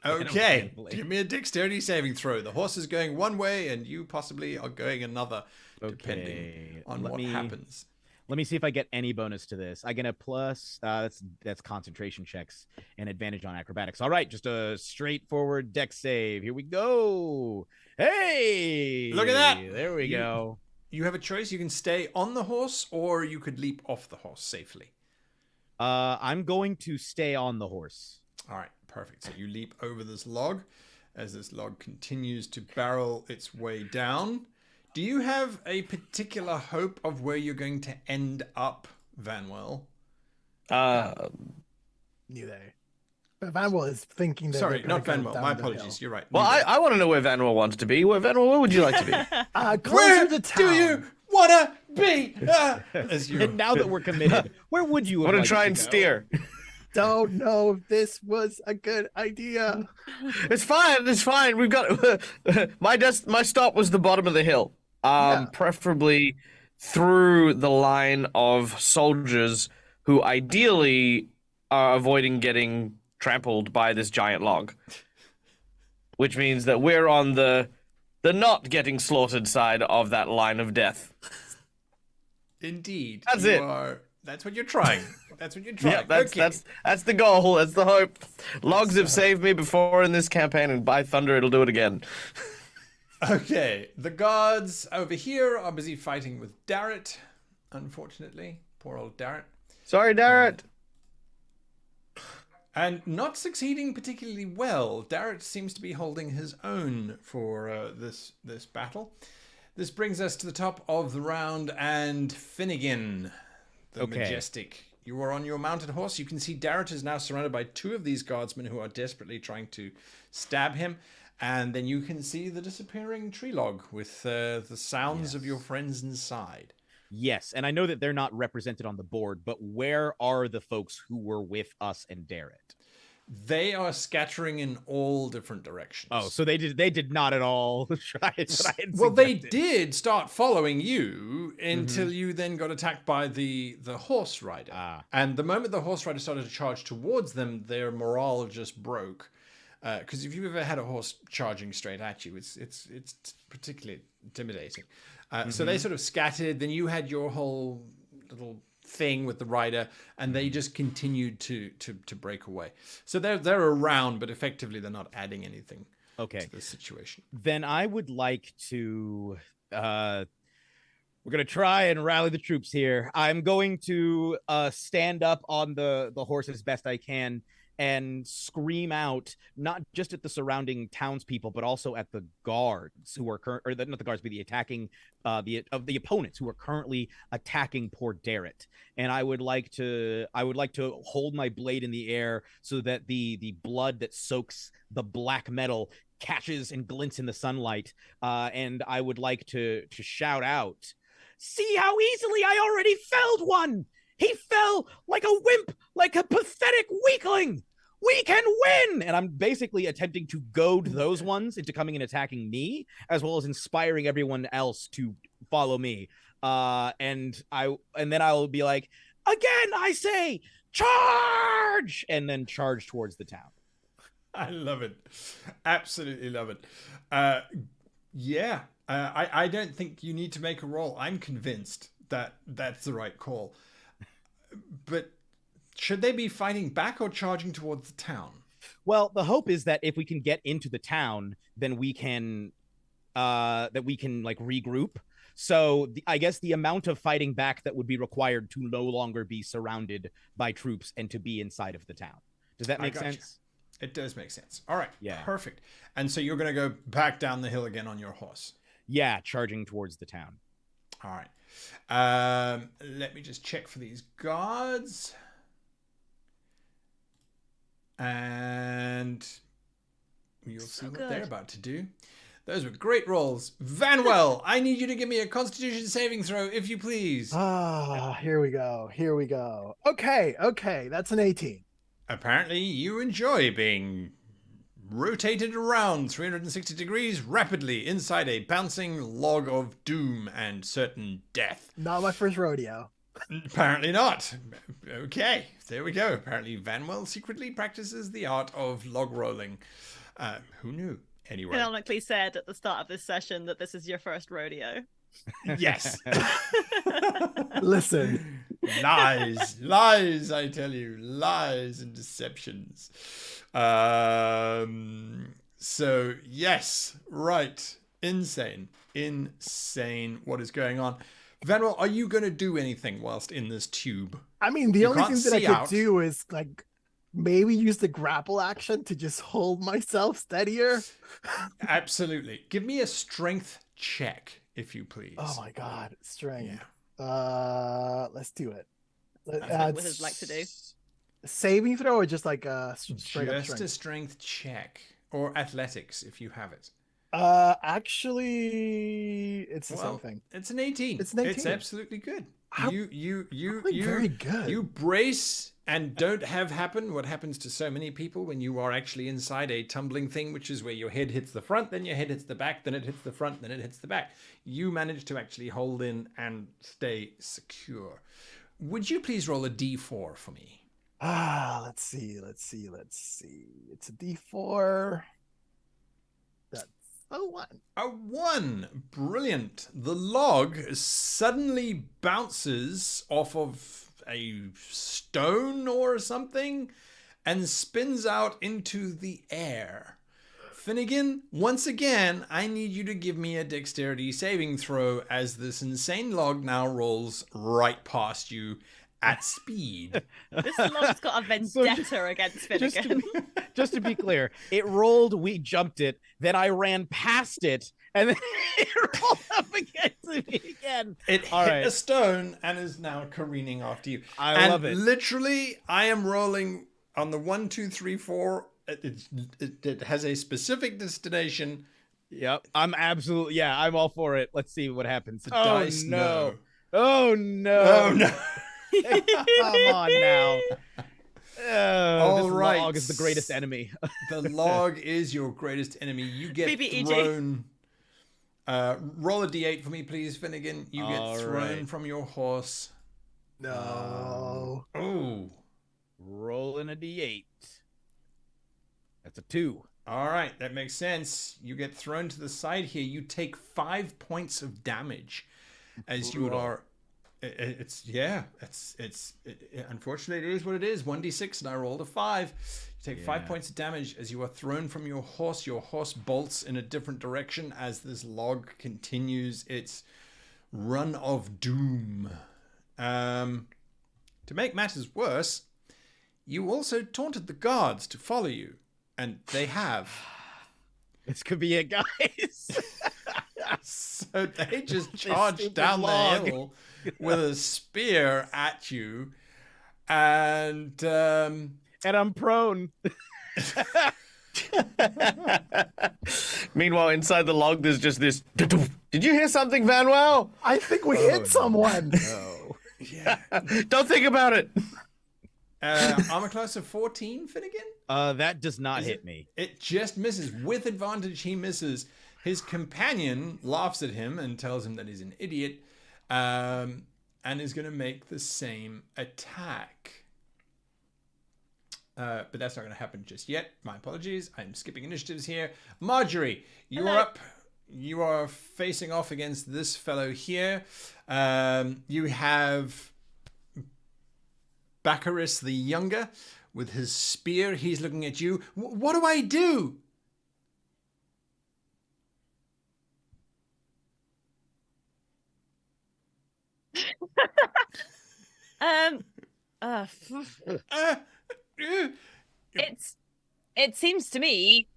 Okay, give me a dexterity saving throw. The horse is going one way and you possibly are going another, depending on what happens. Let me see if I get any bonus to this. I get a plus. That's concentration checks and advantage on acrobatics. All right, just a straightforward dex save. Here we go. Hey, look at that. There we go. You have a choice. You can stay on the horse or you could leap off the horse safely. I'm going to stay on the horse. All right, perfect. So you leap over this log as this log continues to barrel its way down. Do you have a particular hope of where you're going to end up, Vannwel? Neither. But Vannwel is thinking that. Sorry, not Vannwel. My apologies. You're right. Well, I want to know where Vannwel wants to be. Where would you like to be? Closer to town. Do you wanna be? As you... And now that we're committed, where would you I want like to try and go? steer. don't know if this was a good idea. It's fine. It's fine. We've got my stop was the bottom of the hill. Yeah. Preferably through the line of soldiers who ideally are avoiding getting trampled by this giant log. Which means that we're on the not getting slaughtered side of that line of death. Indeed. That's it. That's what you're trying. That's what you're trying. Yeah, that's the goal. That's the hope. Logs have saved me before in this campaign, and by thunder, it'll do it again. Okay, the guards over here are busy fighting with Darrett, unfortunately. Poor old Darrett. Sorry, Darrett. And not succeeding particularly well. Darrett seems to be holding his own for this battle. This brings us to the top of the round, and Finnigan, the majestic. You are on your mounted horse. You can see Darrett is now surrounded by two of these guardsmen who are desperately trying to stab him. And then you can see the disappearing tree log with the sounds of your friends inside. Yes, and I know that they're not represented on the board, but where are the folks who were with us and Darrett? They are scattering in all different directions. Oh, so they did not at all try it. Well, they did start following you until you then got attacked by the horse rider. And the moment the horse rider started to charge towards them, their morale just broke. Because if you've ever had a horse charging straight at you, it's particularly intimidating. So they sort of scattered. Then you had your whole little thing with the rider, and they just continued to break away. So they're around, but effectively they're not adding anything to the situation. Then I would like to we're gonna try and rally the troops here. I'm going to stand up on the horse as best I can and scream out, not just at the surrounding townspeople, but also at the guards who are not the guards, but the attacking the opponents who are currently attacking poor Darrett. And I would like to hold my blade in the air so that the blood that soaks the black metal catches and glints in the sunlight. And I would like to shout out, "See how easily I already felled one! He fell like a wimp, like a pathetic weakling. We can win!" And I'm basically attempting to goad those ones into coming and attacking me, as well as inspiring everyone else to follow me. And then I'll be like, "Again, I say, charge!" And then charge towards the town. I love it. Absolutely love it. I don't think you need to make a roll. I'm convinced that that's the right call. But should they be fighting back or charging towards the town? Well, the hope is that if we can get into the town, then we can like regroup. So I guess the amount of fighting back that would be required to no longer be surrounded by troops and to be inside of the town. Does that make sense? It does make sense. All right. Yeah. Perfect. And so you're going to go back down the hill again on your horse. Yeah, charging towards the town. All right. Let me just check for these guards. And you'll see what they're about to do. Those were great rolls. Vannwel, I need you to give me a Constitution saving throw, if you please. Here we go. Okay. That's an 18. Apparently, you enjoy being rotated around 360 degrees rapidly inside a bouncing log of doom and certain death. Not my first rodeo. Apparently not. Okay, there we go. Apparently Vannwel secretly practices the art of log rolling. Who knew? Anyway. Canonically said at the start of this session that this is your first rodeo. Yes. Listen. Lies, I tell you. Lies and deceptions. So, yes, right. Insane. What is going on? Vannwel, are you going to do anything whilst in this tube? I mean, the only thing that I could do is like maybe use the grapple action to just hold myself steadier. Absolutely. Give me a strength check, if you please. Oh my god, strength. Yeah. Let's do it. That's what wizards like to do. Saving throw or just like straight up just a strength check or athletics if you have it. Actually, it's the same thing. It's an 18. It's an 18. It's absolutely good. You very good. You brace And don't have happen what happens to so many people when you are actually inside a tumbling thing, which is where your head hits the front, then your head hits the back, then it hits the front, then it hits the back. You manage to actually hold in and stay secure. Would you please roll a d4 for me? Let's see. It's a D4. That's a 1. A 1. Brilliant. The log suddenly bounces off of a stone or something and spins out into the air. Finnigan, once again, I need you to give me a dexterity saving throw as this insane log now rolls right past you at speed. This log's got a vendetta against Finnigan. Just to be clear, it rolled, we jumped it, then I ran past it, and then it rolled up against me again. It hit a stone and is now careening after you. I love it. Literally, I am rolling on the 1, 2, 3, 4. It has a specific destination. Yep. I'm all for it. Let's see what happens. Dice, no. Oh no. Oh no. Come on now. All this right. log is the greatest enemy. The log is your greatest enemy. You get BBEG. thrown. Roll a d8 for me, please, Finnigan. You get thrown from your horse. No. Oh. Rolling a d8. That's a 2. All right, that makes sense. You get thrown to the side here. You take 5 points of damage as you are. Unfortunately, it is what it is. 1d6, and I rolled a 5. You take 5 points of damage as you are thrown from your horse. Your horse bolts in a different direction as this log continues its run of doom. To make matters worse, you also taunted the guards to follow you, and they have. This could be it, guys. So they just charged down the hill with a spear at you, and I'm prone. Meanwhile, inside the log, there's just this. Did you hear something, Vannwel? I think we hit someone. No. yeah. Don't think about it. Armor class of 14, Finnigan? That does not hit me. It just misses. With advantage, he misses. His companion laughs at him and tells him that he's an idiot, and is going to make the same attack. But that's not going to happen just yet. My apologies. I'm skipping initiatives here. Marjorie, you are up. You are facing off against this fellow here. You have Baccharis the Younger with his spear. He's looking at you. What do I do? It seems to me,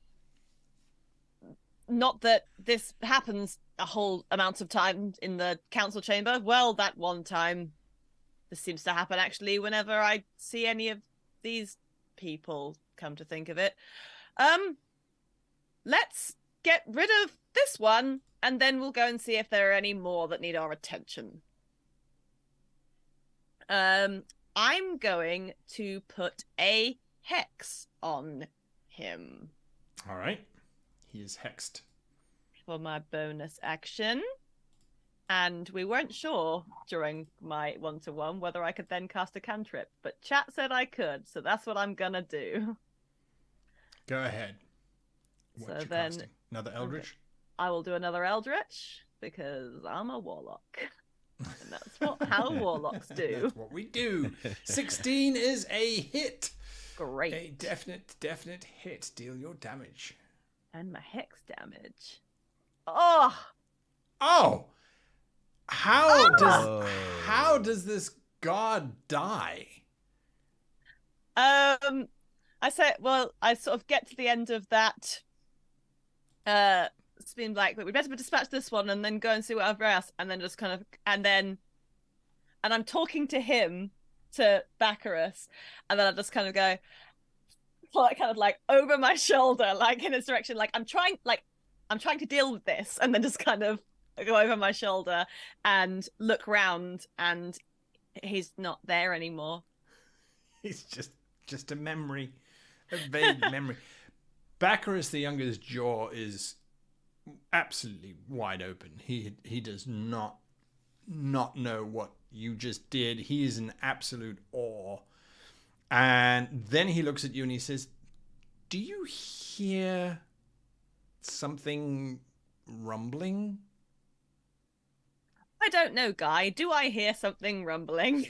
not that this happens a whole amount of time in the council chamber. Well, that one time, this seems to happen actually whenever I see any of these people, come to think of it. Let's get rid of this one, and then we'll go and see if there are any more that need our attention. I'm going to put a hex on him. All right. He is hexed. For my bonus action. And we weren't sure during my 1-to-1 whether I could then cast a cantrip, but chat said I could, so that's what I'm gonna do. Go ahead. What So you then casting? Another Eldritch? I will do another Eldritch because I'm a warlock. And that's how warlocks do. That's what we do. 16 is a hit. Great. A definite hit. Deal your damage. And my hex damage. Oh! How does this god die? I sort of get to the end of that. It's been like, we better dispatch this one and then go and see whatever else, and then just kind of, and I'm talking to him, to Baccharis, and then I just kind of go, kind of like over my shoulder, like in his direction, like I'm trying to deal with this, and then just kind of go over my shoulder and look round, and he's not there anymore. He's just a memory, a vague memory. Baccarus the Younger's jaw is absolutely wide open. He does not know what you just did. He is in absolute awe. And then he looks at you and he says, "Do you hear something rumbling?" I don't know, Guy. Do I hear something rumbling?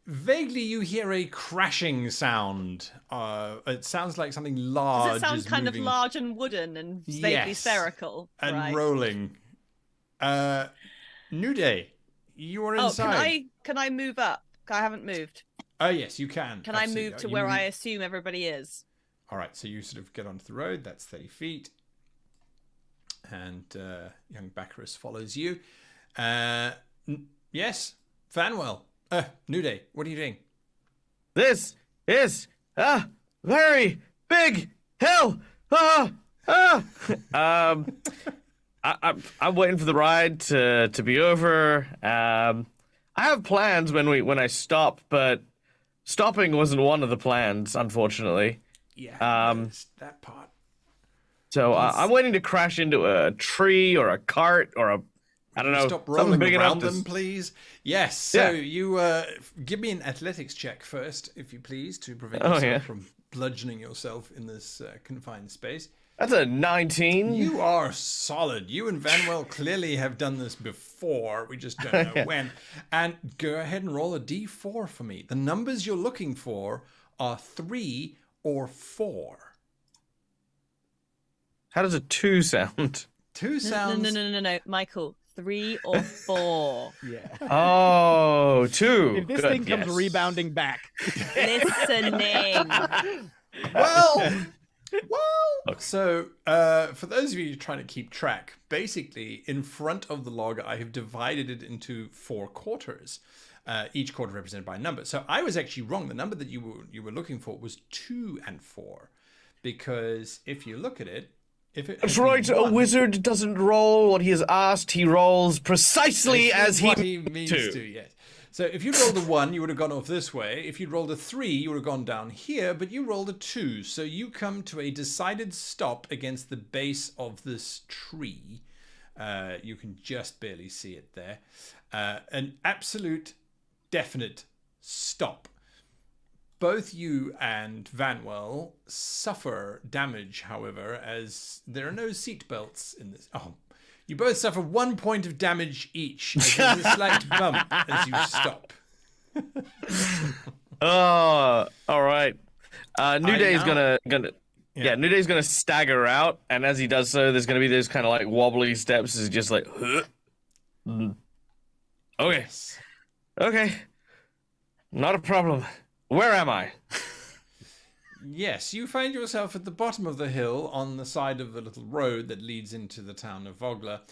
Vaguely, you hear a crashing sound. It sounds like something large. Does it sound is kind moving. of large and wooden and vaguely Yes. spherical? And right. rolling. Nudeih, you are Oh, inside. can I move up? I haven't moved. Oh, yes, you can. Can Absolutely. I move to You where move- I assume everybody is? All right, so you sort of get onto the road. That's 30 feet. And young Baccarus follows you. Yes, Vannwel. Nudeih, what are you doing? This is a very big hill. I'm waiting for the ride to be over. I have plans when I stop, but stopping wasn't one of the plans, unfortunately. Yeah, that part. So I'm waiting to crash into a tree or a cart or I don't know, Stop something rolling big around enough them, to... please. Yes. So Yeah. you give me an athletics check first, if you please, to prevent Oh, yourself yeah. from bludgeoning yourself in this confined space. That's a 19. You are solid. You and Vannwel clearly have done this before. We just don't know when. And go ahead and roll a d4 for me. The numbers you're looking for are 3 or 4. How does a 2 sound? 2 sounds. No, Michael. 3 or 4. Yeah. Oh, 2. If this Good. thing comes yes. rebounding back. Listening. Well. So, for those of you trying to keep track, basically, in front of the log, I have divided it into 4 quarters, each quarter represented by a number. So I was actually wrong. The number that you were looking for was 2 and 4, because if you look at it, if it That's had been right, a 1, wizard doesn't roll what he is asked, he rolls precisely this as is he... what he means to. to. Yes. So if you'd rolled a 1, you would have gone off this way. If you'd rolled a 3, you would have gone down here, but you rolled a 2. So you come to a decided stop against the base of this tree. You can just barely see it there. An absolute, definite stop. Both you and Vannwel suffer damage, however, as there are no seatbelts in this. Oh, you both suffer 1 point of damage each. As there's a slight bump as you stop. Oh, all right. Nudeih's now- Nudeih's gonna stagger out, and as he does so, there's gonna be those kind of like wobbly steps. Is just like, huh? Okay, okay, not a problem. Where am I? Yes, you find yourself at the bottom of the hill on the side of the little road that leads into the town of Vogler,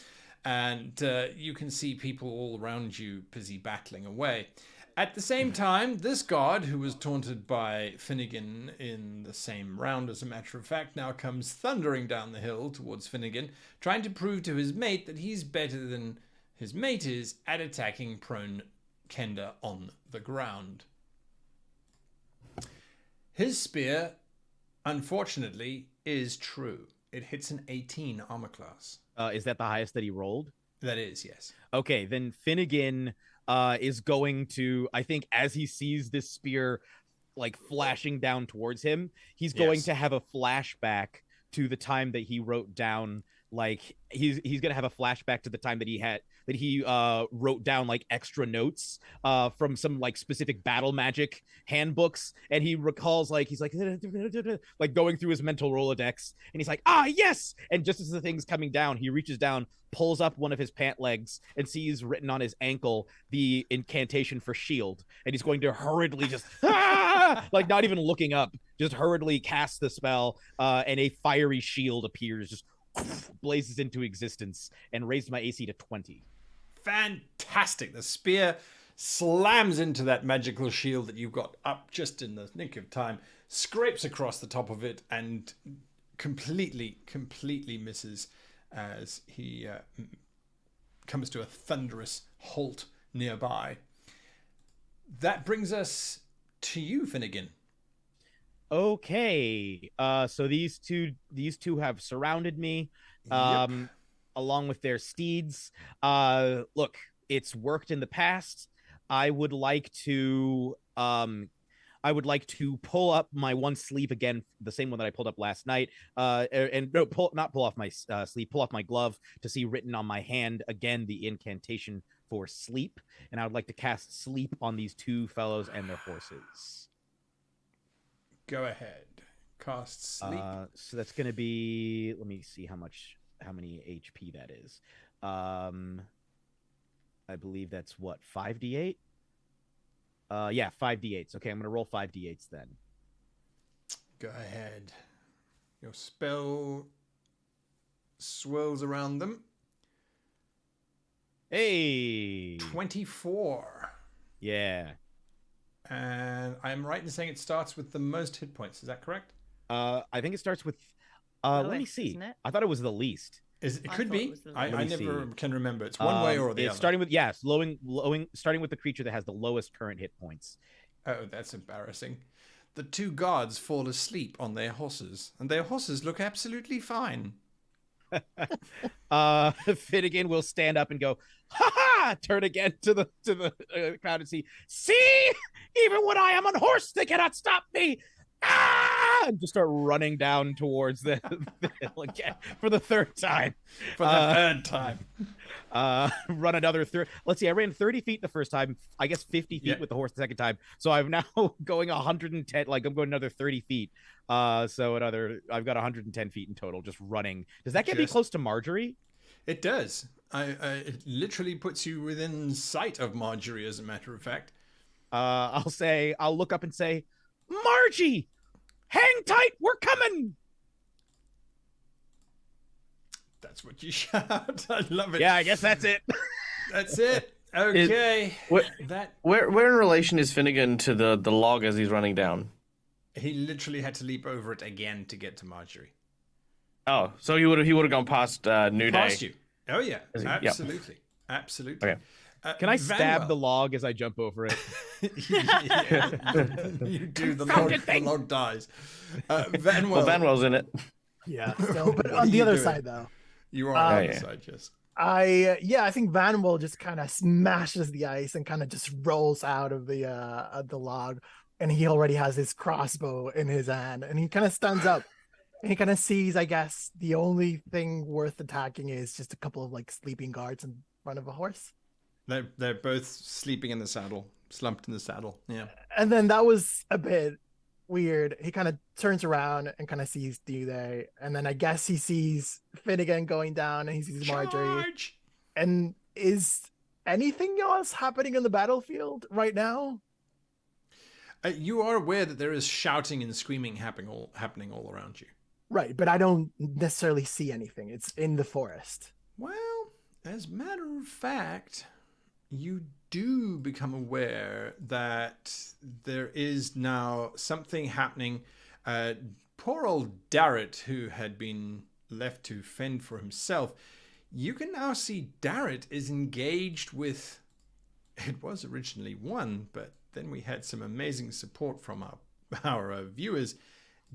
and you can see people all around you busy battling away. At the same time, this guard, who was taunted by Finnigan in the same round, as a matter of fact, now comes thundering down the hill towards Finnigan, trying to prove to his mate that he's better than his mate is at attacking prone Kenda on the ground. His spear, unfortunately, is true. It hits an 18 armor class. Is that the highest that he rolled? That is, yes. Okay, then Finnigan is going to, I think, as he sees this spear like flashing down towards him, he's going Yes. to have a flashback to the time that he wrote down. Like he's gonna have a flashback to the time that he wrote down like extra notes from some like specific battle magic handbooks, and he recalls like he's like going through his mental Rolodex, and he's like, ah, yes. And just as the thing's coming down, he reaches down, pulls up one of his pant legs, and sees written on his ankle the incantation for shield, and he's going to hurriedly just like not even looking up, just hurriedly cast the spell, and a fiery shield appears, just blazes into existence, and raised my AC to 20. Fantastic. The spear slams into that magical shield that you've got up just in the nick of time, scrapes across the top of it, and completely misses as he comes to a thunderous halt nearby. That brings us to you, Finnigan. Okay. So these two have surrounded me, Yep. along with their steeds. Look, it's worked in the past. I would like to pull up my one sleeve again, the same one that I pulled up last night. And no, not pull off my sleeve, pull off my glove to see written on my hand again the incantation for sleep. And I would like to cast sleep on these two fellows and their horses. Go ahead. Cast sleep. So that's going to be, let me see how many HP that is. I believe that's what, 5d8? Yeah, 5d8s. Okay, I'm going to roll 5d8s then. Go ahead. Your spell swirls around them. Hey! 24. Yeah. And I'm right in saying it starts with the most hit points. Is that correct? I think it starts with, let me Lowest, see. isn't it? I thought it was the least. It I could thought it be. was the I lowest. Let me never see. can remember. It's one way or the it's other. starting with, starting with the creature that has the lowest current hit points. Oh, that's embarrassing. The two guards fall asleep on their horses, and their horses look absolutely fine. Finnigan will stand up and go, ha ha! Turn again to the crowd and see, even when I am on horse, they cannot stop me. Ah! And just start running down towards the hill again for the third time. For the third time. Run another let's see, I ran 30 feet the first time, I guess 50 feet with the horse the second time, so I'm now going 110, like I'm going another 30 feet. I've got 110 feet in total just running. Does that get me close to Marjorie? It does. It literally puts you within sight of Marjorie, as a matter of fact. I'll look up and say, Margie, hang tight, we're coming. That's what you shout. I love it. Yeah, I guess that's it. That's it. Okay. Where in relation is Finnigan to the log as he's running down? He literally had to leap over it again to get to Marjorie. Oh, so he would have gone past Nudeih. Past you. Oh yeah, Yep. absolutely, absolutely. Okay. Can I stab Vannwel. the log as I jump over it? Yeah. You do. The log dies. Vannwel. Well, Vannwel's in it. Yeah, still, but What on are the you other doing? side though. You are on the yeah. other side, yes. I think Vannwel just kind of smashes the ice and kind of just rolls out of the log, and he already has his crossbow in his hand, and he kind of stands up and he kind of sees, I guess, the only thing worth attacking is just a couple of like sleeping guards in front of a horse. They're both sleeping in the saddle, slumped in the saddle. Yeah. And then that was a bit weird. He kind of turns around and kind of sees Nudeih, and then I guess he sees Finnigan going down, and he sees Marjorie. Charge! And is anything else happening in the battlefield right now? You are aware that there is shouting and screaming happening all around you. Right, but I don't necessarily see anything. It's in the forest. Well, as a matter of fact, you do become aware that there is now something happening. Poor old Darrett, who had been left to fend for himself, you can now see Darrett is engaged with... It was originally one, but then we had some amazing support from our viewers.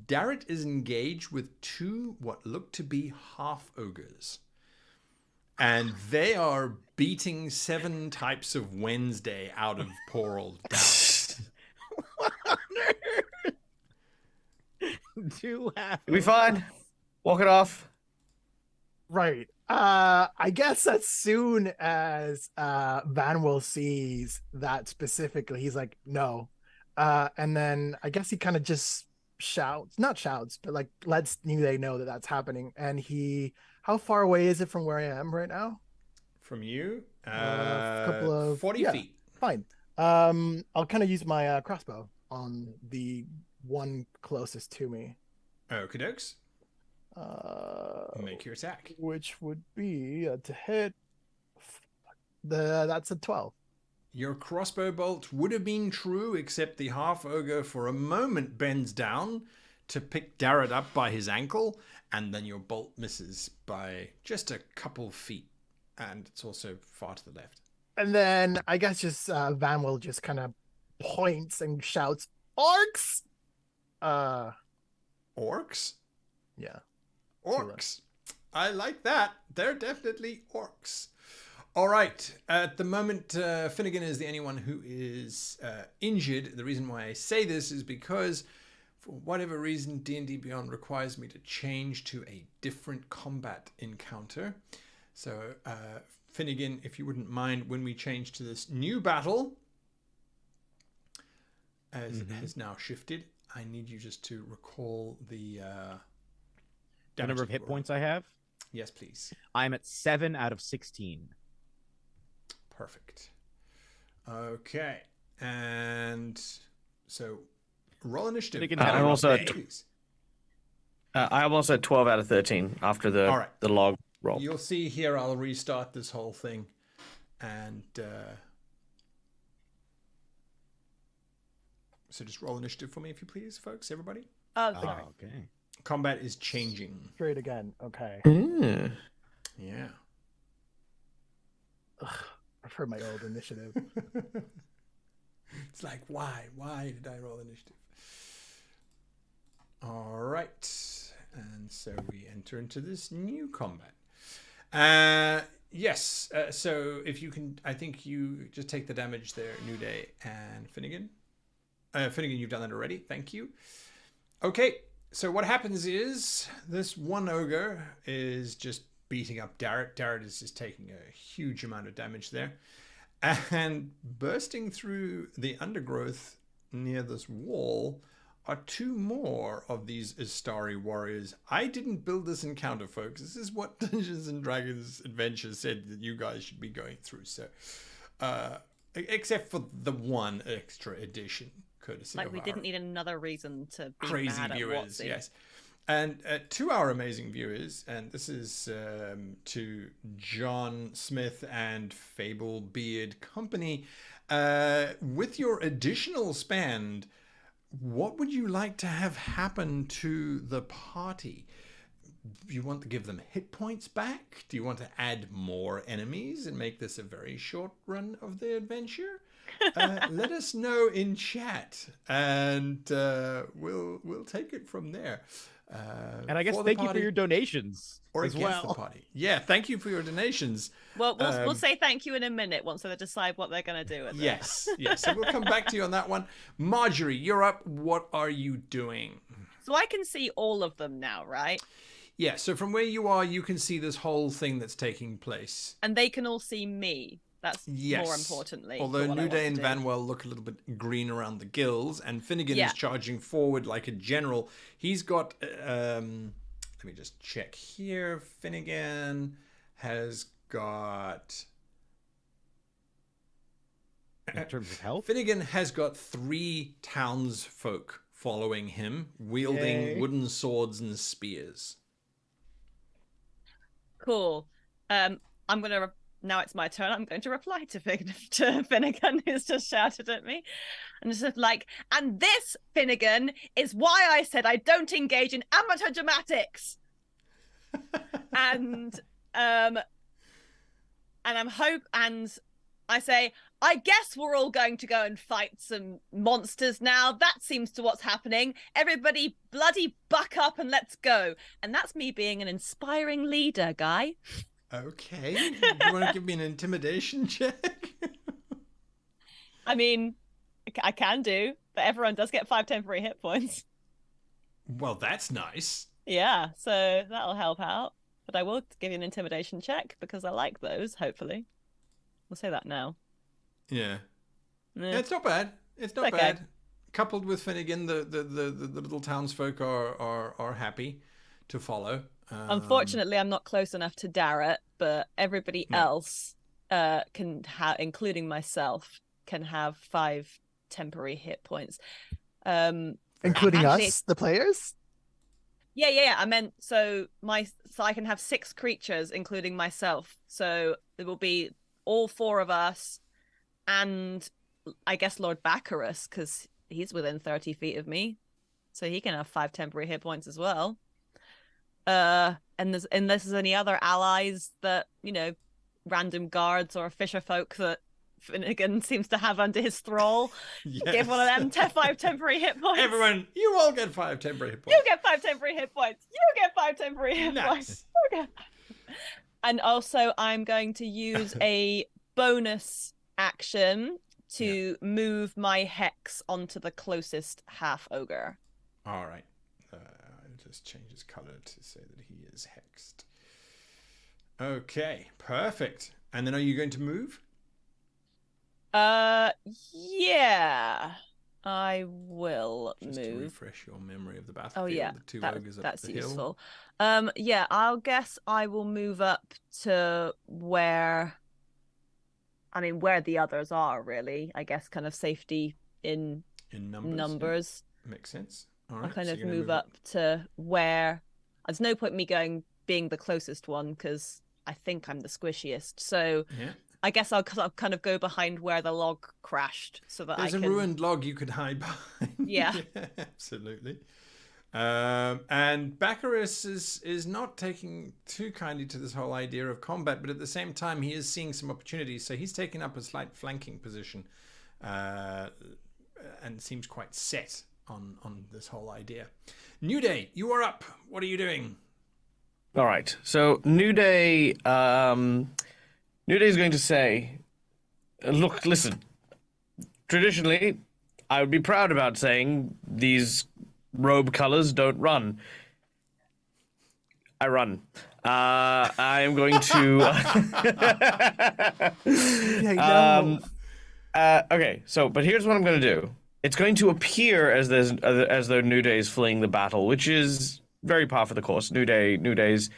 Darrett is engaged with two what look to be half-ogres. And they are beating 7 types of Wednesday out of poor old Darrett. Two half. You'll be fine. Walk it off. Right. I guess as soon as Vannwel sees that specifically, he's like, no. And then I guess he kind of just not shouts, but like lets Nudeih know that that's happening. And how far away is it from where I am right now? From you? A couple of 40 feet. Fine. I'll kind of use my crossbow on the one closest to me. Okie dokes. Make your attack. Which would be to hit. That's a 12. Your crossbow bolt would have been true, except the half ogre for a moment bends down to pick Darrett up by his ankle, and then your bolt misses by just a couple feet, and it's also far to the left. And then I guess just Vannwel just kind of points and shouts, Orcs. Orcs? Yeah. Orcs. I like that. They're definitely orcs. All right. At the moment, Finnigan is the only one who is injured. The reason why I say this is because, for whatever reason, D&D Beyond requires me to change to a different combat encounter. So, Finnigan, if you wouldn't mind, when we change to this new battle, as it has now shifted, I need you just to recall the number of hit points I have. Yes, please. I'm at 7 out of 16. Perfect. Okay. And so roll initiative. I'm also at please. I'm also at 12 out of 13 after the log roll. You'll see here I'll restart this whole thing. And so just roll initiative for me if you please, folks, everybody. Oh, sorry. Okay. Combat is changing. Straight again. Okay. Yeah. Ugh, I've heard my old initiative. It's like, why? Why did I roll initiative? All right. And so we enter into this new combat. Yes. So if you can, I think you just take the damage there, Nudeih and Finnigan. Finnigan, you've done that already. Thank you. Okay. So what happens is this one ogre is just beating up Darrett. Darrett is just taking a huge amount of damage there. And bursting through the undergrowth near this wall are two more of these Istari warriors. I didn't build this encounter, folks. This is what Dungeons and Dragons Adventures said that you guys should be going through. So, except for the one extra edition, courtesy Like of we didn't need another reason to be crazy mad viewers. at Watsy. Yes. And to our amazing viewers, and this is to John Smith and Fable Beard Company, with your additional spend, what would you like to have happen to the party? Do you want to give them hit points back? Do you want to add more enemies and make this a very short run of the adventure? Let us know in chat, and we'll take it from there. And I guess thank you for your donations or as against well. the party. Yeah, thank you for your donations. Well, we'll say thank you in a minute once they decide what they're going to do with it. Yes. So we'll come back to you on that one. Marjorie, you're up. What are you doing? So I can see all of them now, right? Yeah, so from where you are, you can see this whole thing that's taking place. And they can all see me. That's Yes. more importantly. Although what I want Nudeih to and do. Vannwel look a little bit green around the gills, and Finnigan Yeah. is charging forward like a general. He's got, let me just check here. Finnigan has got... In terms of health, Finnigan has got 3 townsfolk following him, wielding Yay. wooden swords and spears. Cool. I'm gonna. Now it's my turn. I'm going to reply to Finnigan, who's just shouted at me, and just like, and this Finnigan is why I said I don't engage in amateur dramatics. and I say, I guess we're all going to go and fight some monsters now. That seems to what's happening. Everybody bloody buck up and let's go. And that's me being an inspiring leader, guy. Okay. You want to give me an intimidation check? I mean, I can do, but everyone does get 5 temporary hit points. Well, that's nice. Yeah, so that'll help out. But I will give you an intimidation check because I like those, hopefully. We'll say that now. Yeah. Eh. It's not bad. It's not Okay. bad. Coupled with Finnigan, the little townsfolk are happy to follow. Unfortunately, I'm not close enough to Darrett, but everybody No. else can have, including myself, can have 5 temporary hit points. Including Actually, us, the players? Yeah. I meant so I can have 6 creatures, including myself. So there will be all 4 of us, and I guess Lord Baccarus, because he's within 30 feet of me, so he can have 5 temporary hit points as well. And unless there's any other allies that, random guards or fisher folk that Finnigan seems to have under his thrall. Yes. Give one of them 5 temporary hit points. Everyone, you all get 5 temporary hit points. You get 5 temporary hit points. You get 5 temporary hit points. Okay. And also, I'm going to use a bonus action to move my hex onto the closest half ogre. All right. I'll just change his color to say that he is hexed. Okay, perfect. And then are you going to move? Yeah. I will Just move. to refresh your memory of the battlefield. Oh yeah, the two ogres up that's the useful. hill. Yeah, I'll guess I will move up to where the others are, really. I guess kind of safety in numbers. Yeah. Makes sense. All right, I'll kind so of you're gonna move up to where there's no point me being the closest one because I think I'm the squishiest. So yeah. I guess I'll kind of go behind where the log crashed so that There's I can... a ruined log you could hide behind. Yeah. Yeah, absolutely. And Baccharis is not taking too kindly to this whole idea of combat, but at the same time, he is seeing some opportunities. So he's taking up a slight flanking position and seems quite set on this whole idea. Nudeih, you are up. What are you doing? All right. So Nudeih is going to say, look, listen, traditionally, I would be proud about saying these robe colors don't run. I run. I am going to... okay, so, but here's what I'm going to do. It's going to appear as though Nudeih is fleeing the battle, which is very par for the course. Nudeih's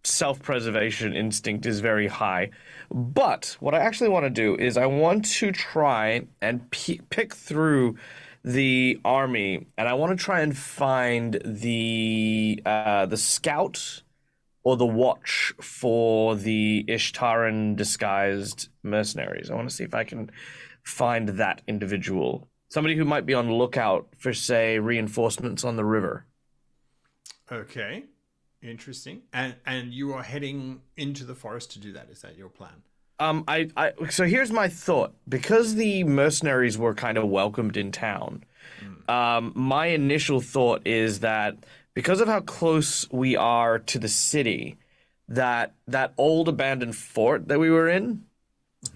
self-preservation instinct is very high. But what I actually want to do is I want to try and pick through the army, and I want to try and find the scout or the watch for the Ishtaran disguised mercenaries. I want to see if I can find that individual. Somebody who might be on the lookout for, say, reinforcements on the river. Okay. Interesting. And you are heading into the forest to do that. Is that your plan? So here's my thought. Because the mercenaries were kind of welcomed in town, my initial thought is that because of how close we are to the city, that old abandoned fort that we were in,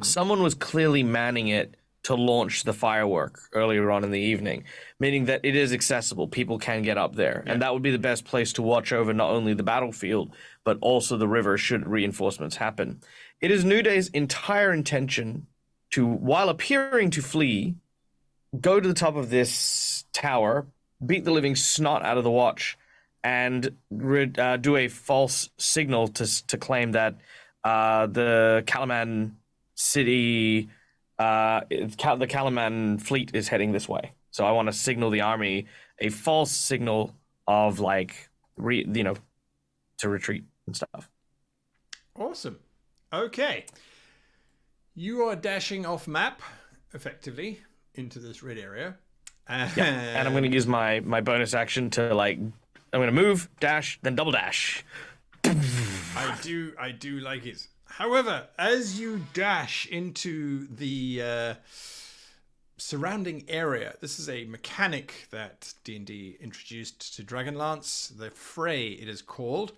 someone was clearly manning it to launch the firework earlier on in the evening, meaning that it is accessible. People can get up there. Yeah. And that would be the best place to watch over not only the battlefield, but also the river should reinforcements happen. It is Nudeih's entire intention to, while appearing to flee, go to the top of this tower, beat the living snot out of the watch, and do a false signal to claim that the Kalaman city... the Kalaman fleet is heading this way. So I want to signal the army a false signal of to retreat and stuff. Awesome. Okay. You are dashing off map effectively into this red area. Yeah. And I'm going to use my bonus action to I'm going to move, dash, then double dash. I do like it. However, as you dash into the surrounding area, this is a mechanic that D&D introduced to Dragonlance, the Fray it is called.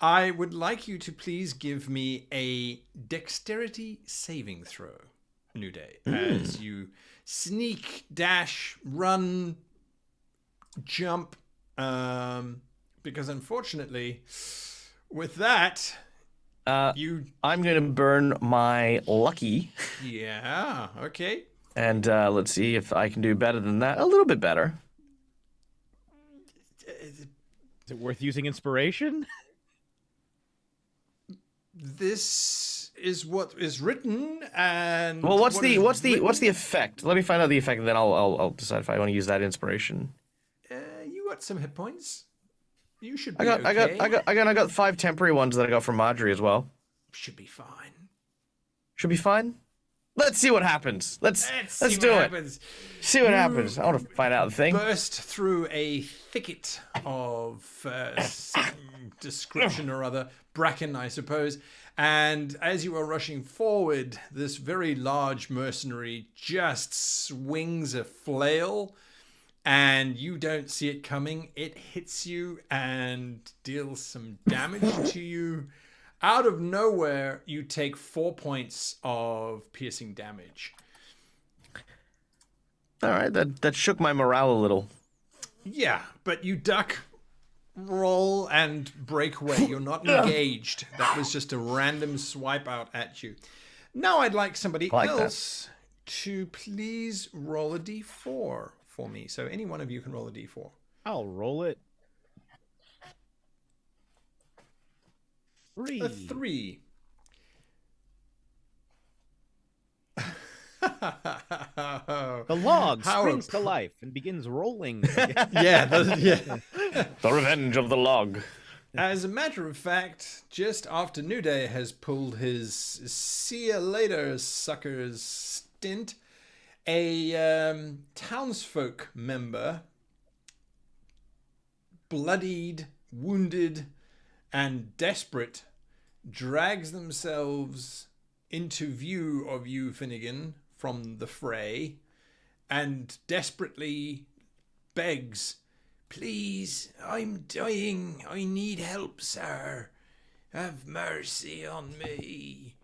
I would like you to please give me a dexterity saving throw, Nudeih, as you sneak, dash, run, jump, because unfortunately, with that... I'm going to burn my lucky. Yeah, okay. And let's see if I can do better than that. A little bit better. Is it worth using inspiration? This is what is written, and well, what's the effect? Let me find out the effect, and then I'll decide if I want to use that inspiration. You got some hit points. You should be I got 5 temporary ones that I got from Marjorie as well. Should be fine. Should be fine? Let's see what happens. Let's see do what it. happens. See what happens. I want to find out the thing. Burst through a thicket of some description or other, bracken, I suppose. And as you are rushing forward, this very large mercenary just swings a flail, and you don't see it coming. It hits you and deals some damage to you. Out of nowhere, you take 4 points of piercing damage. All right, that shook my morale a little. Yeah, but you duck, roll, and break away. You're not engaged. That was just a random swipe out at you. Now I'd like somebody else to please roll a d4 for me. So any one of you can roll a d4. I'll roll it. 3. A 3. The log springs to life and begins rolling. Yeah. The revenge of the log. As a matter of fact, just after Nudeih has pulled his see you later suckers stint, a townsfolk member, bloodied, wounded, and desperate, drags themselves into view of you, Finnigan, from the fray, and desperately begs, "Please, I'm dying. I need help, sir. Have mercy on me."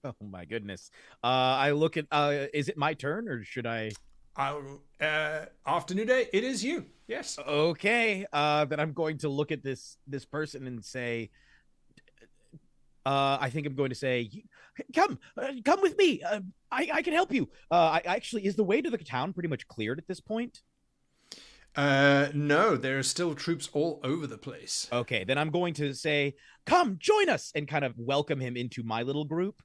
Oh my goodness. I look at, is it my turn or should I? After Nudeih, it is you. Yes. Okay. Then I'm going to look at this person and say, I think I'm going to say, come with me. I can help you. Actually, is the way to the town pretty much cleared at this point? No, there are still troops all over the place. Okay, then I'm going to say, come join us, and kind of welcome him into my little group.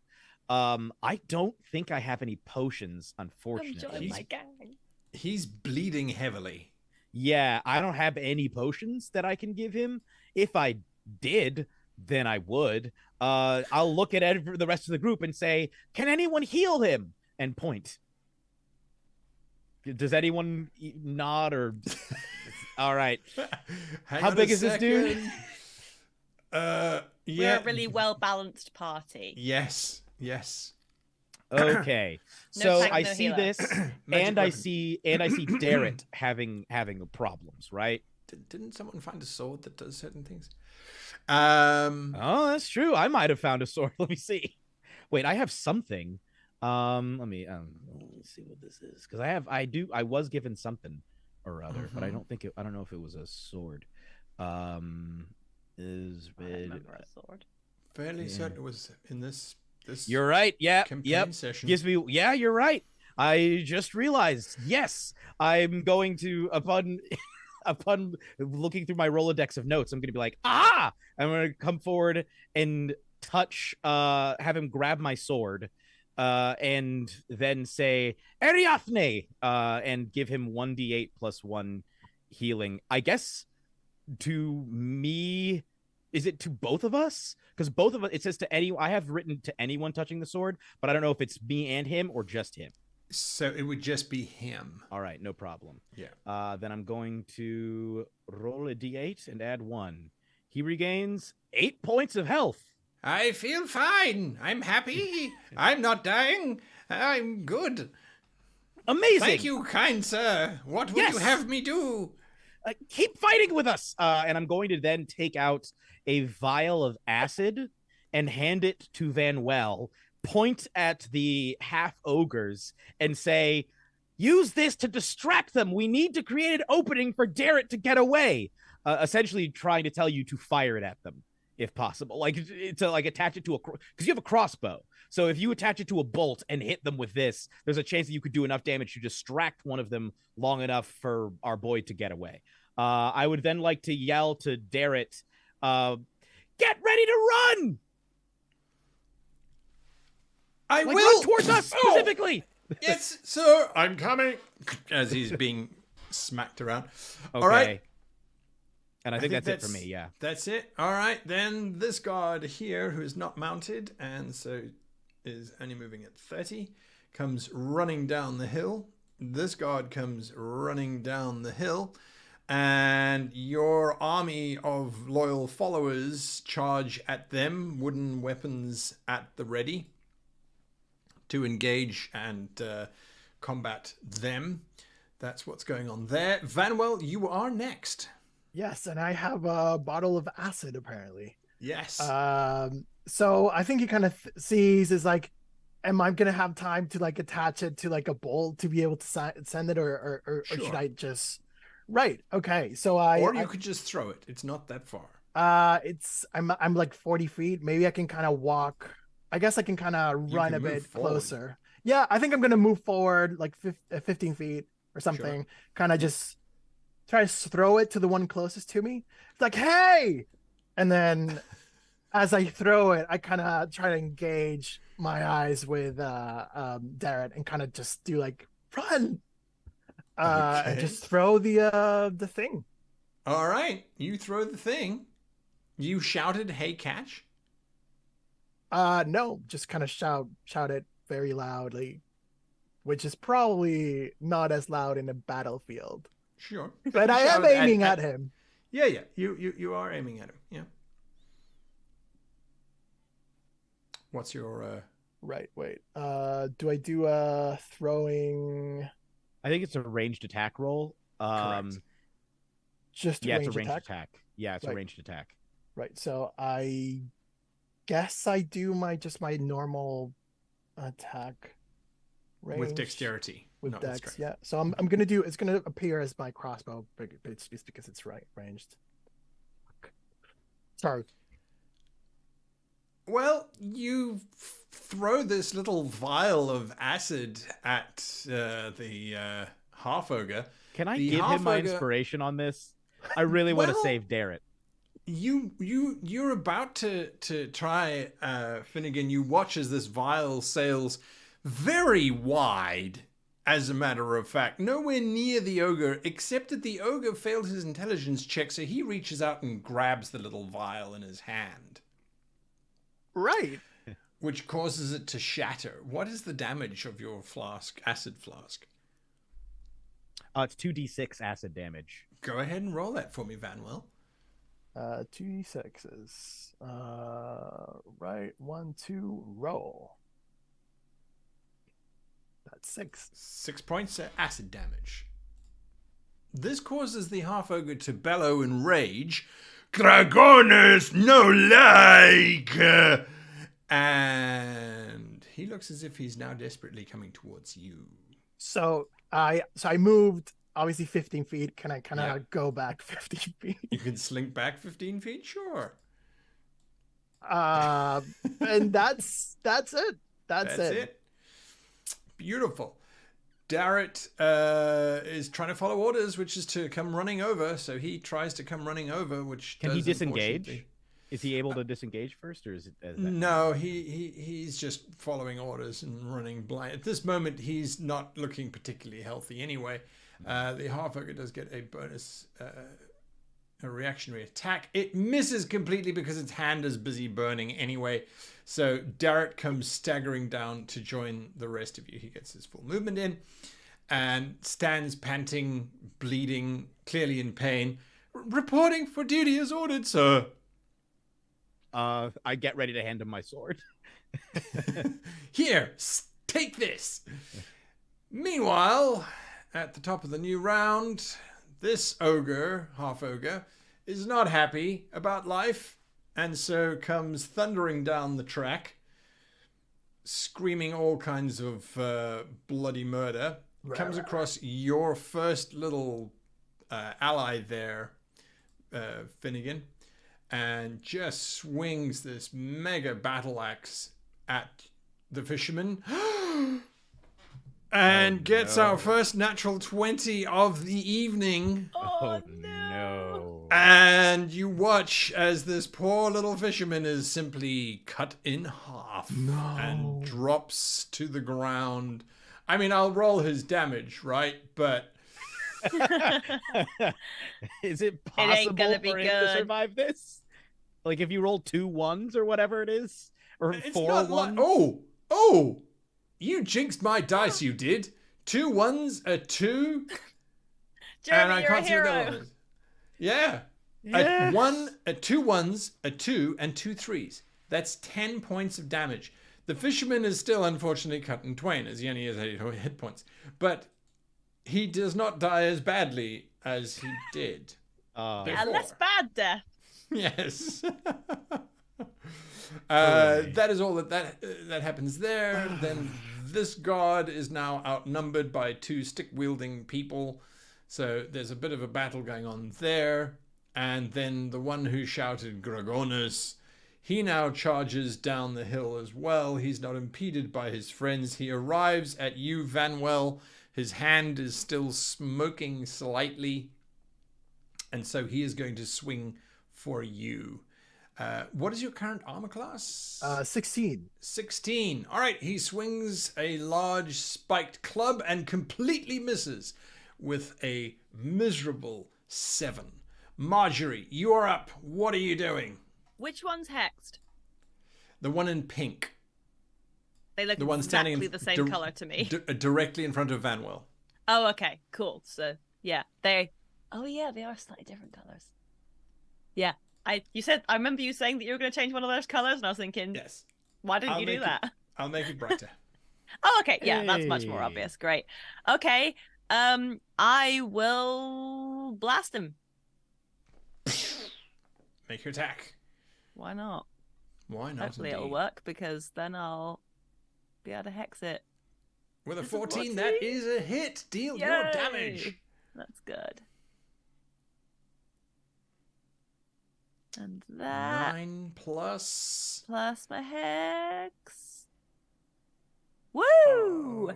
I don't think I have any potions, unfortunately. He's bleeding heavily. Yeah, I don't have any potions that I can give him. If I did, then I would. I'll look at the rest of the group and say, can anyone heal him? And point. Does anyone nod or... All right. How big is this dude? Yeah. We're a really well-balanced party. Yes. Okay. No so tank, I no see healer. this, and I see Darrett having problems, right? Didn't someone find a sword that does certain things? Oh, that's true. I might have found a sword. Let me see. Wait, I have something. Let me see what this is, because I was given something or other, but I don't know if it was a sword. I remember a sword. Fairly certain it was in this You're right. Yeah. campaign session. Gives me. Yeah, you're right. I just realized. Yes, I'm going to upon looking through my Rolodex of notes. I'm going to be like, I'm going to come forward and touch. Have him grab my sword, and then say Ariathne, and give him 1d8 plus 1 healing. I guess to me. Is it to both of us? Because both of us, it says to anyone. I have written to anyone touching the sword, but I don't know if it's me and him or just him. So it would just be him. All right, no problem. Yeah. Then I'm going to roll a d8 and add 1. He regains 8 points of health. I feel fine. I'm happy. I'm not dying. I'm good. Amazing. Thank you, kind sir. What would you have me do? Keep fighting with us. And I'm going to then take out a vial of acid and hand it to Vannwel, point at the half ogres and say, use this to distract them. We need to create an opening for Darrett to get away. Essentially trying to tell you to fire it at them if possible, to attach it to because you have a crossbow. So if you attach it to a bolt and hit them with this, there's a chance that you could do enough damage to distract one of them long enough for our boy to get away. I would then like to yell to Darrett, get ready to run! I will! Run towards us specifically! Yes, sir! I'm coming! As he's being smacked around. Okay. All right. And I think that's it for me, yeah. That's it. All right, then this guard here who is not mounted, and so is only moving at 30, comes running down the hill. This guard comes running down the hill. And your army of loyal followers charge at them, wooden weapons at the ready, to engage and combat them. That's what's going on there. Vannwel, you are next. Yes, and I have a bottle of acid apparently. Yes. So I think he kind of sees is like, am I gonna have time to like attach it to like a bowl to be able to send it, or Sure. should I just? Right. Okay. So or you could just throw it. It's not that far. I'm like 40 feet. Maybe I can kind of walk. I guess I can kind of run a bit closer. Yeah, I think I'm gonna move forward like 15 feet or something. Sure. Kind of just try to throw it to the one closest to me. It's like, hey, and then as I throw it, I kind of try to engage my eyes with Darrett and kind of just do like run. And just throw the thing. All right, you throw the thing. You shouted, "Hey, catch!" No, just kind of shout it very loudly, which is probably not as loud in a battlefield. Sure, but I am aiming at him. Yeah. You are aiming at him. Yeah. What's your Right. Wait. Do I do a throwing? I think it's a ranged attack roll. Correct. Just yeah, it's a ranged attack. Yeah, it's right. a ranged attack. Right. So I guess I do my normal attack range with dexterity, with not dex. with strength. Yeah. So I'm gonna do. It's gonna appear as my crossbow, but it's just because it's ranged. Sorry. Well, you throw this little vial of acid at the half ogre. Can I give him my inspiration on this? I really want to save Darrett. You're about to try, Finnigan. You watch as this vial sails very wide. As a matter of fact, nowhere near the ogre, except that the ogre failed his intelligence check, so he reaches out and grabs the little vial in his hand. Right. Which causes it to shatter. What is the damage of your flask, acid flask? It's 2d6 acid damage. Go ahead and roll that for me, Vannwel. 2d6s. Right. 1, 2, roll. That's 6. 6 points of acid damage. This causes the half ogre to bellow in rage. Dragones no like! And he looks as if he's now desperately coming towards you. So I moved obviously 15 feet. Can I kind of go back 15 feet? You can slink back 15 feet? Sure. And that's it. That's it. Beautiful. Darrett is trying to follow orders, which is to come running over. So he tries to come running over, which can he disengage? Is he able to disengage first, or is it? No, he's just following orders and running blind. At this moment, he's not looking particularly healthy anyway. The half ogre does get a bonus, a reactionary attack. It misses completely because its hand is busy burning anyway. So Darrett comes staggering down to join the rest of you. He gets his full movement in and stands panting, bleeding, clearly in pain. Reporting for duty as ordered, sir. I get ready to hand him my sword. Here, take this. Meanwhile, at the top of the new round, this ogre, half ogre, is not happy about life, and so comes thundering down the track, screaming all kinds of bloody murder. Comes across your first little ally there, Finnigan, and just swings this mega battle axe at the fisherman. And gets our first natural 20 of the evening. Oh, no. And you watch as this poor little fisherman is simply cut in half and drops to the ground. I mean, I'll roll his damage, right? But is it possible gonna for him to survive this? Like if you roll 2 1s or whatever it is, or it's 4 not 1s? Oh, you jinxed my dice, you did. 2 1s, a 2, Jeremy, and I you're can't a see what that hero. one is. Yeah. Yeah. A 2 1s, a 2, and 2 3s. That's 10 points of damage. The fisherman is still unfortunately cut in twain, as he only has 8 hit points. But he does not die as badly as he did. Yeah, less bad death. Yes. That is all that happens there. Then this guard is now outnumbered by 2 stick-wielding people. So there's a bit of a battle going on there. And then the one who shouted Gragonus, he now charges down the hill as well. He's not impeded by his friends. He arrives at you, Vannwel. His hand is still smoking slightly. And so he is going to swing for you. What is your current armor class? 16. 16. All right, he swings a large spiked club and completely misses with a miserable 7. Marjorie, you are up. What are you doing? Which one's hexed? The one in pink. They look The one standing exactly the same color to me. Directly in front of Vannwel. Oh, okay, cool. So yeah, they are slightly different colors. Yeah, I remember you saying that you were going to change one of those colors, and I was thinking, Yes. why didn't you do that? I'll make it brighter. Oh, okay, yeah, that's much more Hey. obvious. Great. Okay, I will blast him. Make your attack. Why not? Why not? Hopefully it'll Indeed. work, because then I'll be able to hex it. With a Is it 14, that 14? is a hit. Deal your damage. Yay! That's good. And that 9 plus. plus my hex. Woo!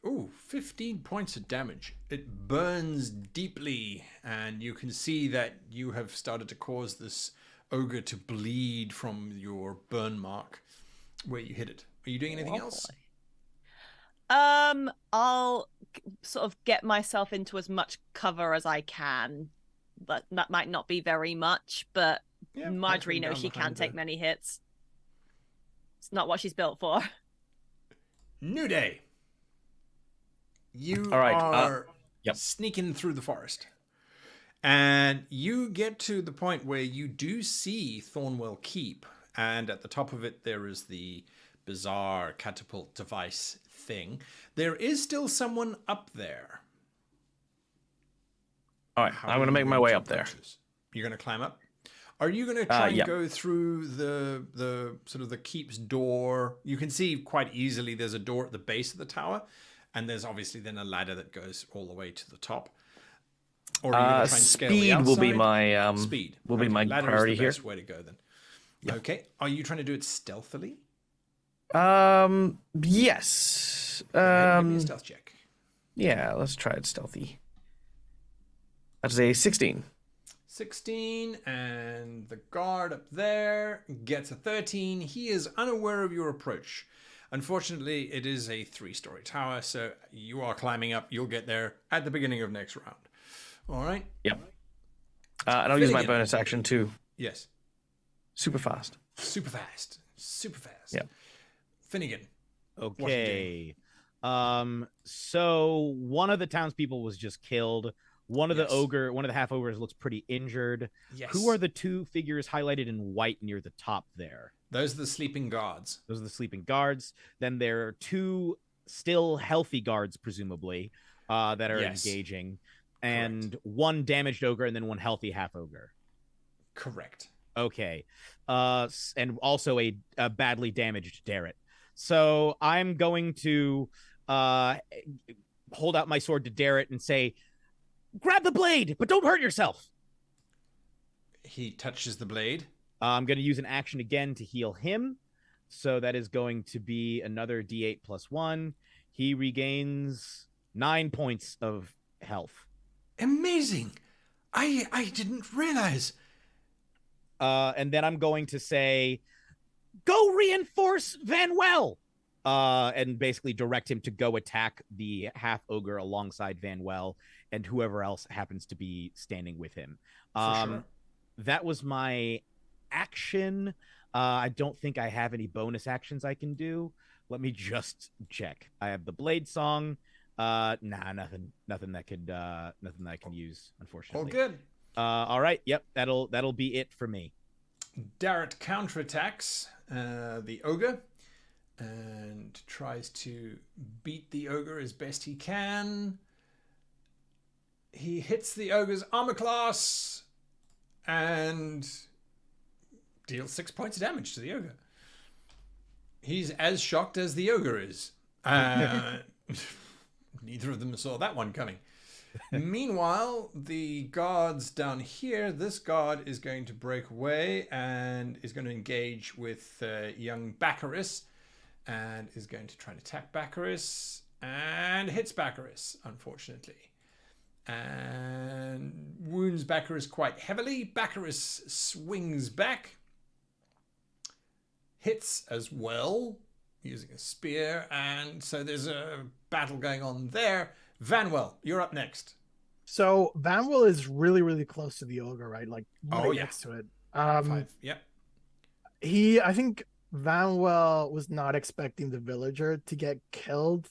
Ooh, 15 points of damage. It burns deeply, and you can see that you have started to cause this ogre to bleed from your burn mark where you hit it. Are you doing anything else? I'll sort of get myself into as much cover as I can, but that might not be very much. But Yeah, Marjorie hunking knows down she can't behind take the- many hits. It's not what she's built for. Nudeih. You All right, are yep. sneaking through the forest. And you get to the point where you do see Thornwell Keep. And at the top of it, there is the bizarre catapult device thing. There is still someone up there. All right, How I'm are going to you make my going way to up there. approach this? You're going to climb up? Are you going to try and yeah. go through the sort of the keep's door? You can see quite easily there's a door at the base of the tower, and there's obviously then a ladder that goes all the way to the top. Or are you going to try and scale the Speed will be outside? my Speed will be my ladder priority is the here. best way to go then. Okay. Are you trying to do it stealthily? Yes. Go ahead and give me a stealth check. Yeah, let's try it stealthy. That's a 16. 16, and the guard up there gets a 13. He is unaware of your approach. Unfortunately, it is a 3-story tower, so you are climbing up. You'll get there at the beginning of next round. All right? Yep. And I'll use my Finnigan. bonus action too. Yes. Super fast. Super fast. Super fast. Yep. Finnigan. Okay. So one of the townspeople was just killed. One of Yes. one of the half ogres looks pretty injured. Yes. Who are the 2 figures highlighted in white near the top there? Those are the sleeping guards. Those are the sleeping guards. Then there are 2 still healthy guards, presumably, that are Yes. engaging, and 1 damaged ogre, and then 1 healthy half ogre. Correct. Okay. And also a badly damaged Darrett. So I'm going to hold out my sword to Darrett and say, grab the blade, but don't hurt yourself. He touches the blade. I'm going to use an action again to heal him. So that is going to be another D8 plus 1. He regains 9 points of health. Amazing. I didn't realize. And then I'm going to say, go reinforce Vannwel. And basically direct him to go attack the half ogre alongside Vannwel and whoever else happens to be standing with him. For sure. That was my action. I don't think I have any bonus actions I can do. Let me just check. I have the blade song. Nothing that I can use, unfortunately. All good. All right. Yep. That'll be it for me. Darrett counterattacks the ogre and tries to beat the ogre as best he can. He hits the ogre's armor class and deals 6 points of damage to the ogre. He's as shocked as the ogre is. Neither of them saw that one coming. Meanwhile, the guards down here, this guard is going to break away and is going to engage with young Baccharis and is going to try to attack Baccharis and hits Baccharis, unfortunately. And wounds Baccharis quite heavily. Baccharis swings back, hits as well using a spear, and so there's a battle going on there. Vannwel, you're up next. So Vannwel is really, really close to the ogre, right? Like right next to it. 5. Yep. I think Vannwel was not expecting the villager to get killed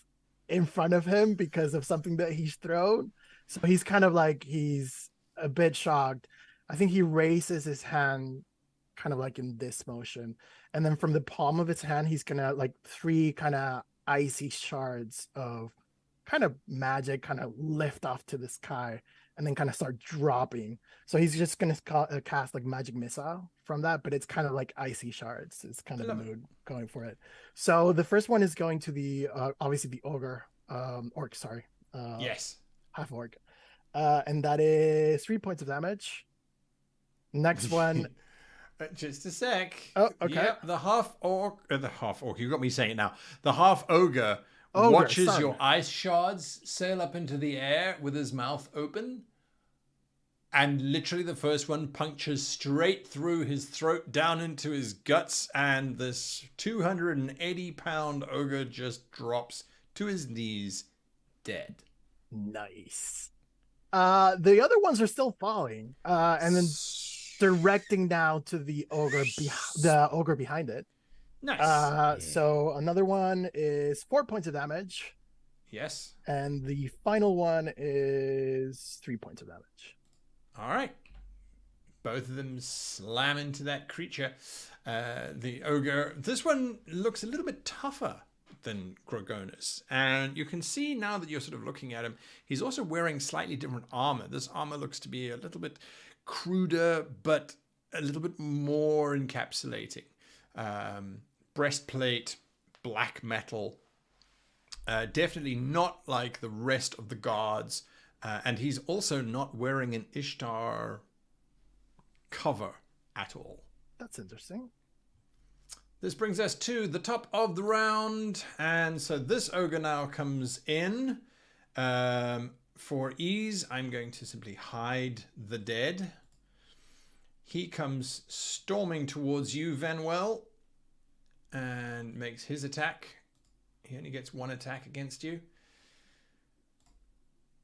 in front of him because of something that he's thrown. So he's kind of like, he's a bit shocked. I think he raises his hand kind of like in this motion. And then from the palm of his hand, he's gonna like 3 kind of icy shards of kind of magic kind of lift off to the sky and then kind of start dropping. So he's just going to cast like magic missile from that, but it's kind of like icy shards. It's kind of the mood going for it. So the first one is going to the obviously the ogre, orc, sorry. Yes. Half orc. And that is 3 points of damage. Next one. Just a sec. Oh, okay. Yep, the half orc. You got me saying it now. The half ogre watches your ice shards sail up into the air with his mouth open. And literally the first one punctures straight through his throat down into his guts. And this 280-pound ogre just drops to his knees dead. Nice. The other ones are still falling. And then directing down to the ogre behind it. Nice. So another one is 4 points of damage. Yes. And the final one is 3 points of damage. All right. Both of them slam into that creature. The ogre. This one looks a little bit tougher than Grogonus. And you can see now that you're sort of looking at him, he's also wearing slightly different armor. This armor looks to be a little bit cruder, but a little bit more encapsulating. Breastplate, black metal. Definitely not like the rest of the guards. And he's also not wearing an Ishtar cover at all. That's interesting. This brings us to the top of the round. And so this ogre now comes in. For ease, I'm going to simply hide the dead. He comes storming towards you, Vannwel, and makes his attack. He only gets 1 attack against you.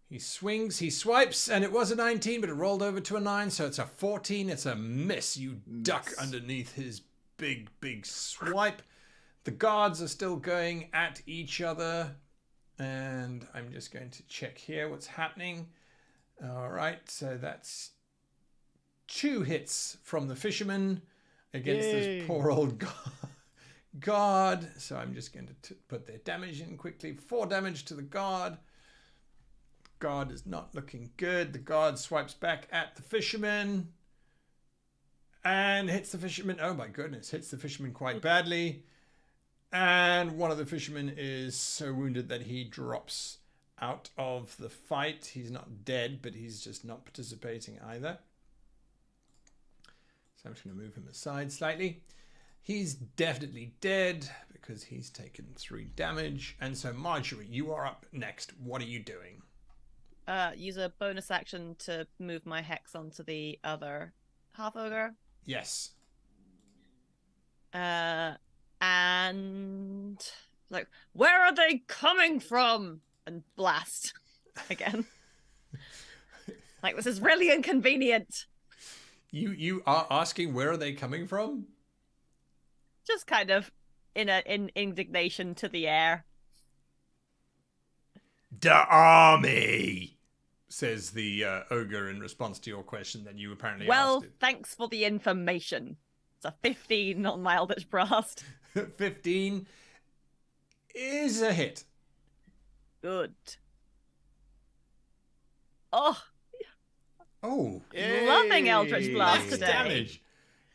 He swings, he swipes, and it was a 19, but it rolled over to a 9, so it's a 14. It's a miss. You duck underneath his big, big swipe. The guards are still going at each other, and I'm just going to check here what's happening. All right, so that's 2 hits from the fisherman against this poor old guard. So I'm just going to put their damage in quickly. 4 damage to the guard. Guard is not looking good. The guard swipes back at the fisherman and hits the fisherman. Oh my goodness, hits the fisherman quite badly. And one of the fishermen is so wounded that he drops out of the fight. He's not dead, but he's just not participating either. So I'm just going to move him aside slightly. He's definitely dead because he's taken 3 damage. And so Marjorie, you are up next. What are you doing? Use a bonus action to move my hex onto the other half ogre. Yes. And like, where are they coming from? And blast again. Like, this is really inconvenient. You are asking where are they coming from? Just kind of in indignation to the air. The army, says the ogre in response to your question that you apparently Well, asked it. thanks for the information. It's a 15 on my Eldritch Blast. 15 is a hit. Good. Oh, Oh, loving Eldritch Blast nice today. damage.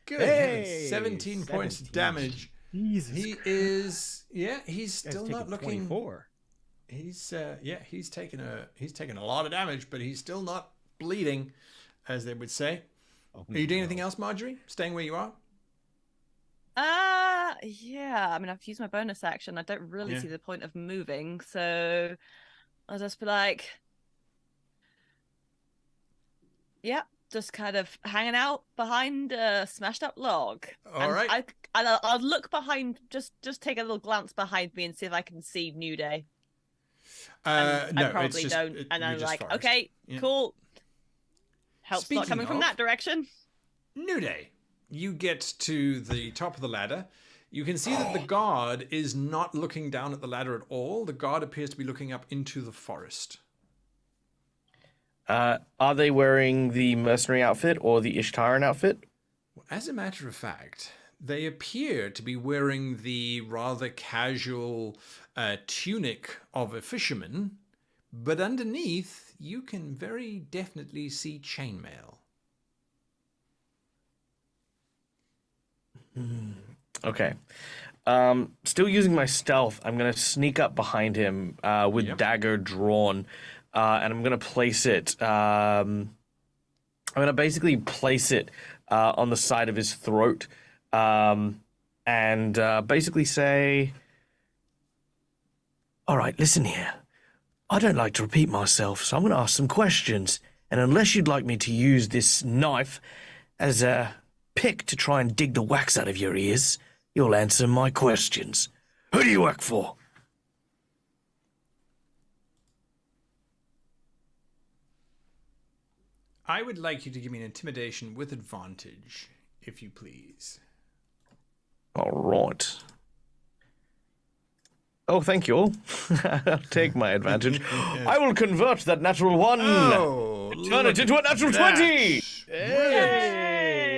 Good. Hey, 17 points of 17. damage. Jesus He Christ. is, he's Guys still taking not looking. 24. He's taken a lot of damage, but he's still not bleeding, as they would say. Oh, Are you doing no. anything else, Marjorie? Staying where you are? Yeah. I mean, I've used my bonus action. I don't really Yeah. see the point of moving, so I'll just be like, yeah, just kind of hanging out behind a smashed up log. All And right. I'll look behind, just take a little glance behind me and see if I can see Nudeih. And No, I probably it's just, don't. And you're I'm just like, forest. okay, Yeah. cool. Help's not Speaking coming from of- that direction. Nudeih, you get to the top of the ladder. You can see that the guard is not looking down at the ladder at all. The guard appears to be looking up into the forest. Are they wearing the mercenary outfit or the Ishtarian outfit? As a matter of fact, they appear to be wearing the rather casual tunic of a fisherman, but underneath you can very definitely see chainmail. Okay. Still using my stealth, I'm gonna sneak up behind him with Yep. dagger drawn, and I'm gonna place it. I'm gonna basically place it on the side of his throat, and basically say, "All right, listen here. I don't like to repeat myself, so I'm gonna ask some questions. And unless you'd like me to use this knife as a pick to try and dig the wax out of your ears, you'll answer my questions. Who do you work for?" I would like you to give me an intimidation with advantage, if you please. All right. Oh, thank you all. I'll take my advantage. I will convert that natural one. Oh, Turn it into a natural 20. Yay!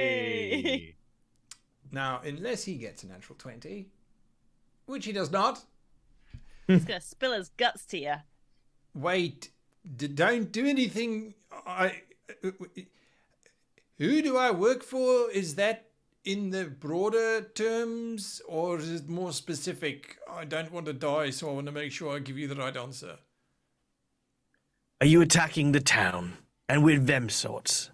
Now, unless he gets a natural 20, which he does not, He's gonna spill his guts to you. wait, don't do anything. Who do I work for? Is that in the broader terms, or is it more specific? I don't want to die, so I want to make sure I give you the right answer. Are you attacking the town? And with them sorts?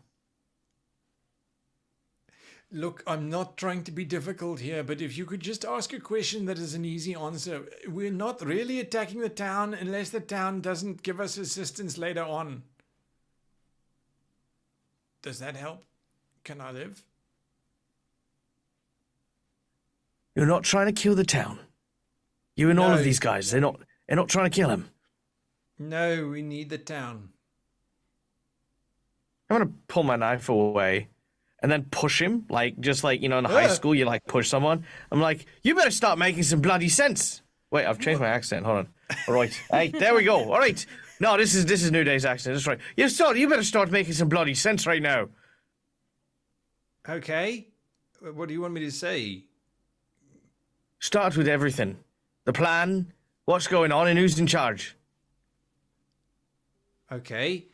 Look, I'm not trying to be difficult here, but if you could just ask a question that is an easy answer. We're not really attacking the town unless the town doesn't give us assistance later on. Does that help? Can I live? You're not trying to kill the town. You and all No. of these guys, they're not trying to kill him. No, we need the town. I'm gonna pull my knife away and then push him, just like, in high school, you push someone. I'm like, you better start making some bloody sense. Wait, I've changed my accent. Hold on. All right. Hey, there we go. All right. No, this is Nudeih's accent. That's right. You better start making some bloody sense right now. Okay. What do you want me to say? Start with everything. The plan, what's going on, and who's in charge. Okay.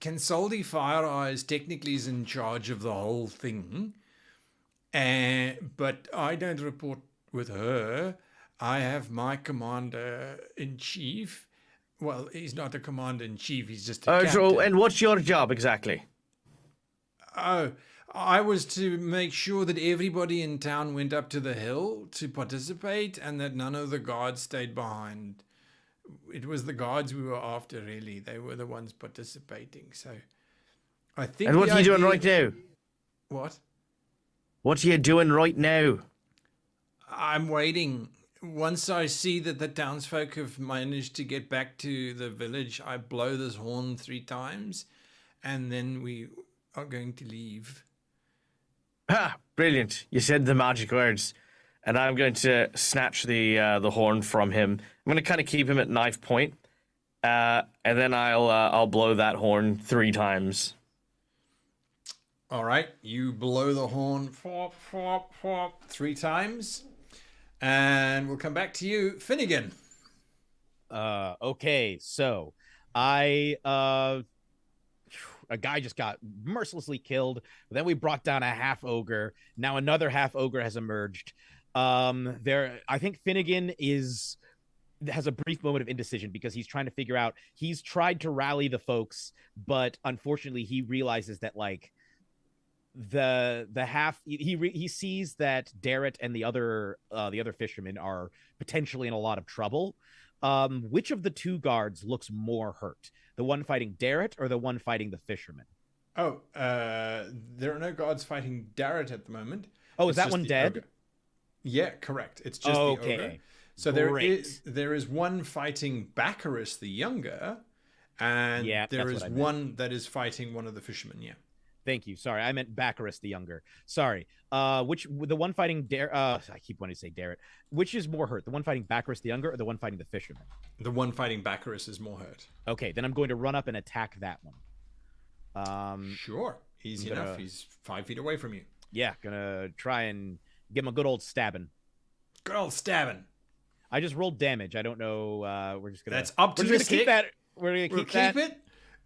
Consoldi Fire Eyes technically is in charge of the whole thing. But I don't report with her. I have my commander-in-chief. Well, he's not a commander-in-chief, he's just a captain. So, and what's your job exactly? Oh, I was to make sure that everybody in town went up to the hill to participate and that none of the guards stayed behind. It was the guards we were after, really. They were the ones participating. So I think. And what are you doing right now? What? What are you doing right now? I'm waiting. Once I see that the townsfolk have managed to get back to the village, I blow this horn 3 times, and then we are going to leave. Ha! Brilliant. You said the magic words. and I'm going to snatch the horn from him. I'm going to kind of keep him at knife point, and then I'll blow that horn 3 times. All right, you blow the horn 3 times, and we'll come back to you, Finnigan. Okay, so a guy just got mercilessly killed. Then we brought down a half ogre. Now another half ogre has emerged. I think Finnigan has a brief moment of indecision because he's trying to figure out. He's tried to rally the folks, but unfortunately, he realizes that like the half he sees that Darrett and the other fishermen are potentially in a lot of trouble. Which of the 2 guards looks more hurt? The one fighting Darrett or the one fighting the fisherman? Oh, there are no guards fighting Darrett at the moment. Oh, is that one dead? Ogre. Yeah, correct. It's just the ogre. So there is one fighting Baccharis the younger, and there is one that is fighting one of the fishermen. Yeah. Thank you. Sorry, I meant Baccharis the younger. Sorry. The one fighting I keep wanting to say Darrett. Which is more hurt? The one fighting Baccharis the younger or the one fighting the fisherman? The one fighting Baccharis is more hurt. Okay, then I'm going to run up and attack that one. Sure. Easy enough. He's 5 feet away from you. Yeah, gonna try and give him a good old stabbing. Good old stabbing. I just rolled damage. I don't know. We're just gonna. That's up to We're gonna keep that. We're gonna keep that. Keep it.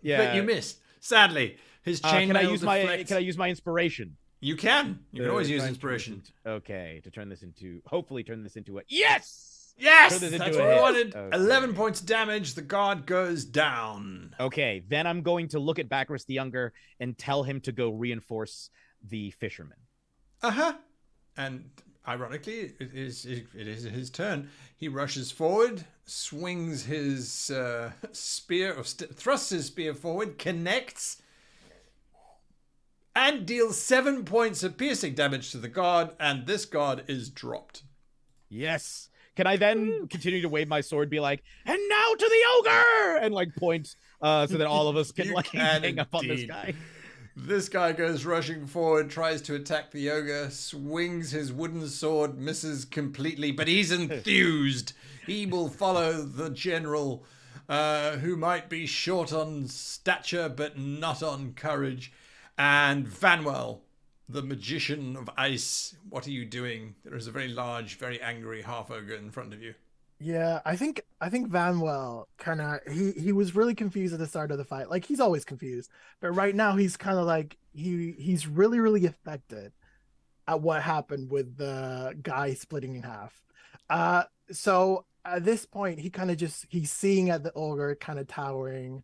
Yeah. But you missed. Sadly, his chainmail can I use deflects. Can I use my inspiration? You can. You can always use inspiration. Okay, to turn this into. Hopefully, turn this into a yes. Yes, that's what we wanted. Okay. 11 points of damage. The guard goes down. Okay, then I'm going to look at Baccharis the younger and tell him to go reinforce the fisherman. And ironically, it is his turn. He rushes forward, swings his spear, or thrusts his spear forward, connects, and deals 7 points of piercing damage to the guard, and this guard is dropped. Yes. Can I then continue to wave my sword, be like, and now to the ogre, and like point so that all of us can hang up on this guy. This guy goes rushing forward, tries to attack the ogre, swings his wooden sword, misses completely, but he's enthused. He will follow the general, who might be short on stature, but not on courage. And Vannwel, the magician of ice, what are you doing? There is a very large, very angry half-ogre in front of you. Yeah, I think Vannwel kind of he was really confused at the start of the fight. Like he's always confused, but right now he's kind of like he's really affected at what happened with the guy splitting in half. So at this point he kind of he's seeing at the ogre kind of towering,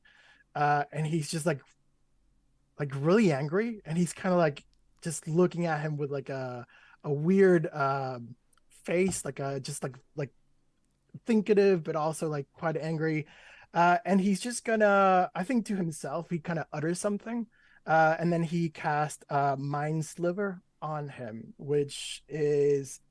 and he's just like really angry, and he's kind of like just looking at him with like a weird face, like thinkative but also like quite angry, and he's just gonna, I think to himself, he kind of utters something, and then he cast Mind Sliver on him, which is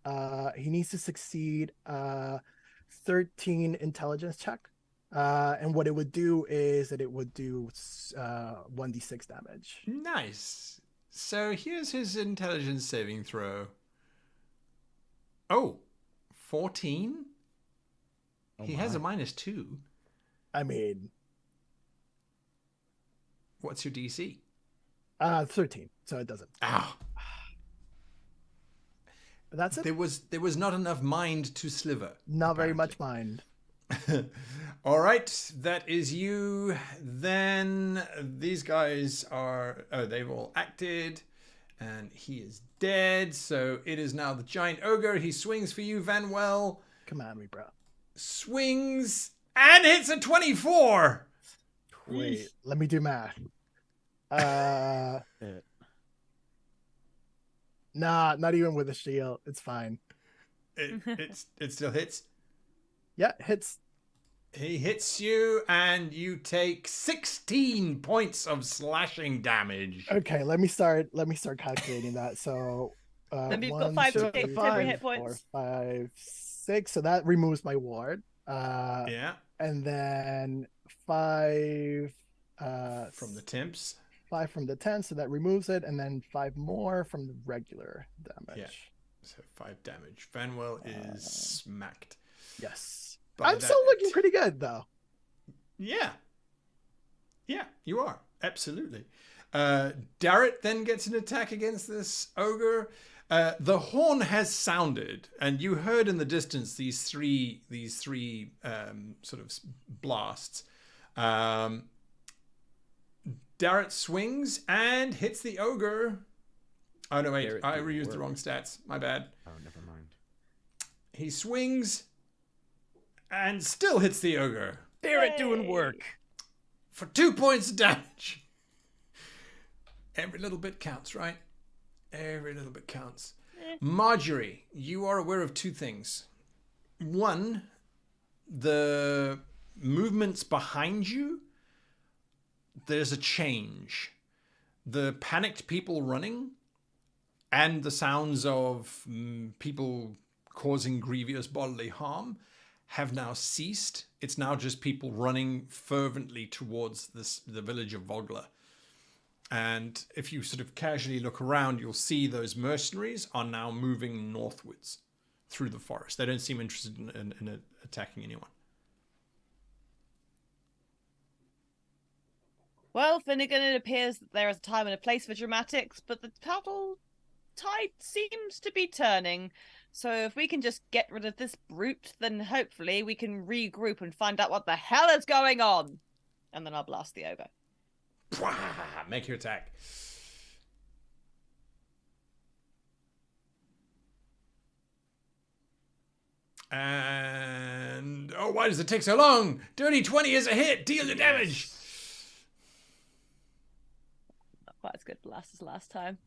he needs to succeed 13 intelligence check, and what it would do is that it would do 1d6 damage. Nice. So here's his intelligence saving throw. Oh, 14? He has a -2. I mean, what's your DC? 13, so it doesn't. Ow. But that's it. There was not enough mind to sliver. Not very much mind. All right, that is you. Then these guys are... Oh, they've all acted. And he is dead. So it is now the giant ogre. He swings for you, Vannwel. Come at me, bro. Swings and hits a 24. Wait, let me do math. Nah, not even with a shield. It's fine. It still hits. Yeah, hits. He hits you, and you take 16 points of slashing damage. Okay, let me start calculating that. So, then you've got 5 to 6 every hit points. 4, 5, 6. So that removes my ward. Yeah. And then 5 from the temps. 5 from the 10, so that removes it, and then 5 more from the regular damage. So 5 damage. Vannwel is smacked. Yes. By I'm still looking pretty good, though. Yeah. Yeah, you are. Absolutely. Darrett then gets an attack against this ogre. The horn has sounded, and you heard in the distance these three sort of blasts. Darrett swings and hits the ogre. Oh no, wait, Darrett I didn't reused work. the wrong stats. My bad. Oh, never mind. He swings and still hits the ogre Darrett doing work. for 2 points of damage. Every little bit counts, right? Every little bit counts. Marjorie, you are aware of 2 things. One, the movements behind you, there's a change. The panicked people running and the sounds of people causing grievous bodily harm have now ceased. It's now just people running fervently towards the village of Vogler. And if you sort of casually look around, you'll see those mercenaries are now moving northwards through the forest. They don't seem interested in attacking anyone. Well, Finnigan, it appears that there is a time and a place for dramatics, but the battle tide seems to be turning. So if we can just get rid of this brute, then hopefully we can regroup and find out what the hell is going on. And then I'll blast the ogre. Make your attack. And oh, why does it take so long? Dirty 20 is a hit. Deal the damage. Not quite as good blast as last time.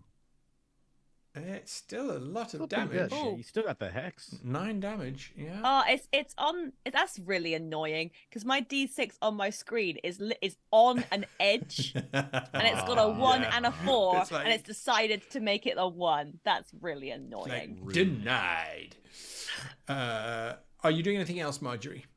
It's still a lot of Still pretty damage. good. Oh. You still got the hex. 9 damage. Yeah. Oh, it's on. That's really annoying because my D6 on my screen is on an edge, and it's got a 1 and a 4, It's like- and it's decided to make it a 1. That's really Like, annoying. denied. Are you doing anything else, Marjorie?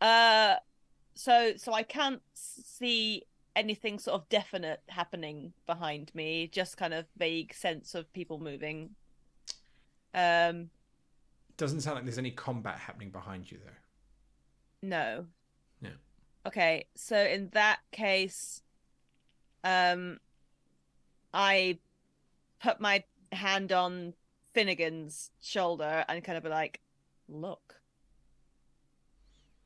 So I can't see anything sort of definite happening behind me. Just kind of vague sense of people moving. Doesn't sound like there's any combat happening behind you, though. No. Yeah. Okay, so in that case, I put my hand on Finnigan's shoulder and kind of be like, look.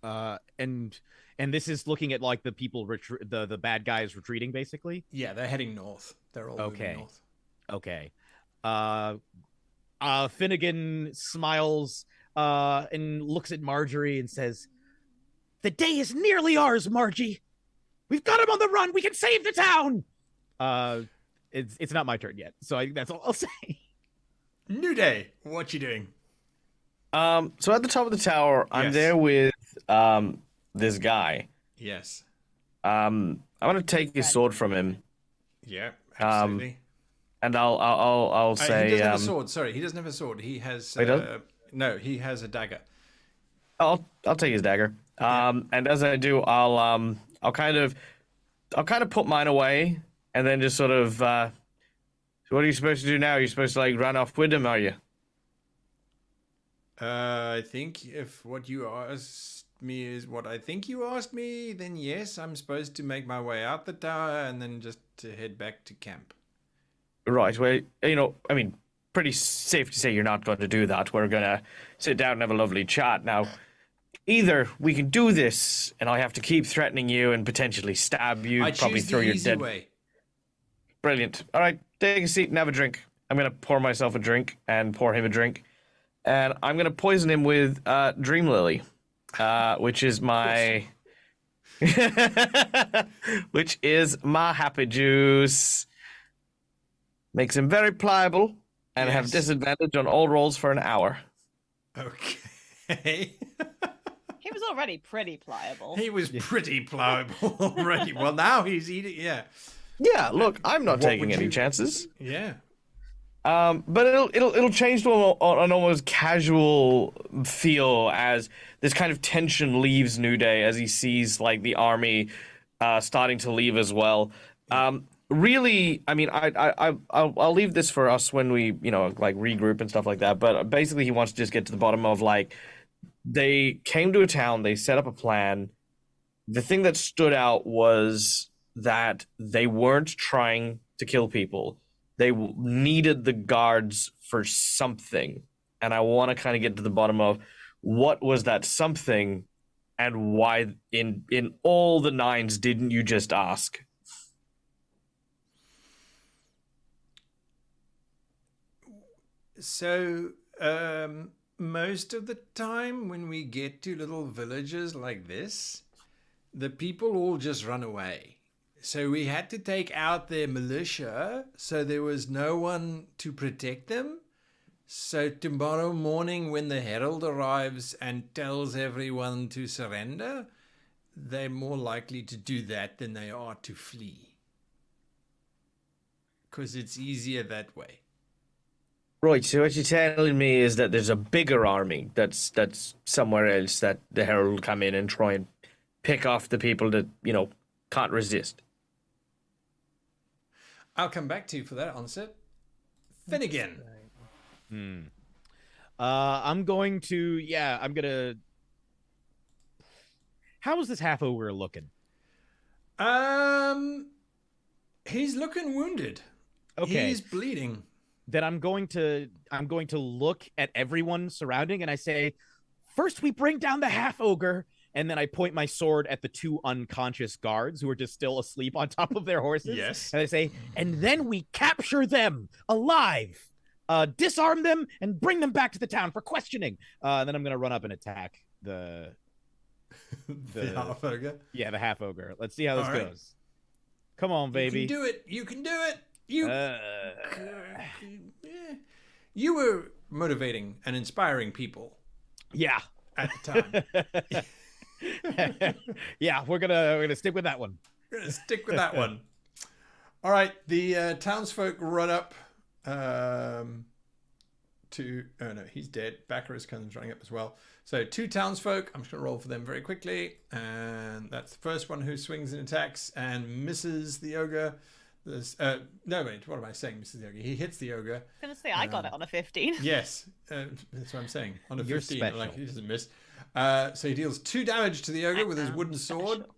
And this is looking at like the people the bad guys retreating basically. Yeah, they're heading north. They're all Okay. moving north. Okay. Finnigan smiles and looks at Marjorie and says, "The day is nearly ours, Margie. We've got him on the run. We can save the town." It's not my turn yet, so that's all I'll say. Nudeih, what you doing? So at the top of the tower, I'm Yes. there with this guy. Yes. I'm gonna take his sword from him, Yeah, absolutely. and I'll say he doesn't have a sword. Sorry, he doesn't have a sword. He has. he doesn't? No, he has a dagger. I'll take his dagger. And as I do, I'll kind of put mine away, and then just sort of. So what are you supposed to do now? You're supposed to like run off with him, are you? I think if what you asked me is what I think you asked me, then yes, I'm supposed to make my way out the tower and then just to head back to camp. Right. Well, I mean, pretty safe to say you're not going to do that. We're gonna sit down and have a lovely chat. Now, either we can do this, and I have to keep threatening you and potentially stab you, I probably choose throw the your easy dead. way. Brilliant. All right, take a seat and have a drink. I'm gonna pour myself a drink and pour him a drink, and I'm gonna poison him with Dream Lily, which is my, which is my happy juice. Makes him very pliable and have Yes. disadvantage on all rolls for an hour. Okay. He was already pretty pliable. He was pretty pliable already. Well, now he's eating. Yeah. Yeah, look, I'm not What taking would any you- chances. Yeah. But it'll change to an almost casual feel as this kind of tension leaves Nudeih as he sees like the army starting to leave as well. really, I mean, I'll leave this for us when we, like regroup and stuff like that. But basically, he wants to just get to the bottom of like they came to a town, they set up a plan. The thing that stood out was that they weren't trying to kill people. They needed the guards for something, and I want to kind of get to the bottom of what was that something, and why in all the nines didn't you just ask? So, most of the time when we get to little villages like this, the people all just run away. So we had to take out their militia, so there was no one to protect them. So tomorrow morning when the herald arrives and tells everyone to surrender, they're more likely to do that than they are to flee. Because it's easier that way. Right, so what you're telling me is that there's a bigger army that's somewhere else that the Herald will come in and try and pick off the people that, can't resist. I'll come back to you for that answer. Finnigan. I'm gonna... How is this half ogre looking? He's looking wounded. Okay. He's bleeding. Then I'm going to look at everyone surrounding and I say, first we bring down the half ogre, and then I point my sword at the two unconscious guards who are just still asleep on top of their horses. Yes. And I say, and then we capture them alive, disarm them, and bring them back to the town for questioning. And then I'm gonna run up and attack the half ogre. Yeah, the half ogre. Let's see how this All right. goes. Come on, baby. You can do it. You can do it. You were motivating and inspiring people Yeah. at the time. Yeah, we're gonna stick with that one. We're gonna stick with that one. All right, the townsfolk run up to. Oh no, he's dead. Baccarus comes running up as well. So 2 townsfolk. I'm just gonna roll for them very quickly, and that's the first one who swings and attacks and misses the ogre. No, wait, what am I saying, Mrs. the ogre? He hits the ogre. I was going to say, I got it on a 15. Yes, that's what I'm saying. On a You're 15, special. like he doesn't miss. So he deals 2 damage to the ogre with his wooden sword. Special.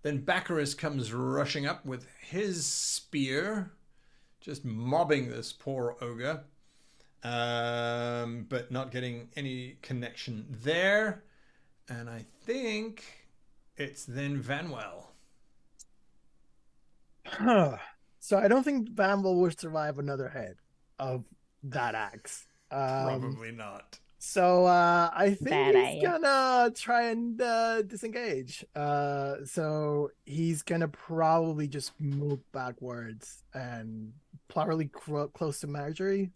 Then Baccarus comes rushing up with his spear, just mobbing this poor ogre, but not getting any connection there. And I think it's then Vannwel. So I don't think Vannwel will survive another hit of that axe. Probably not. So I think Bad he's idea. gonna try and disengage. So he's gonna probably just move backwards and probably close to Marjorie.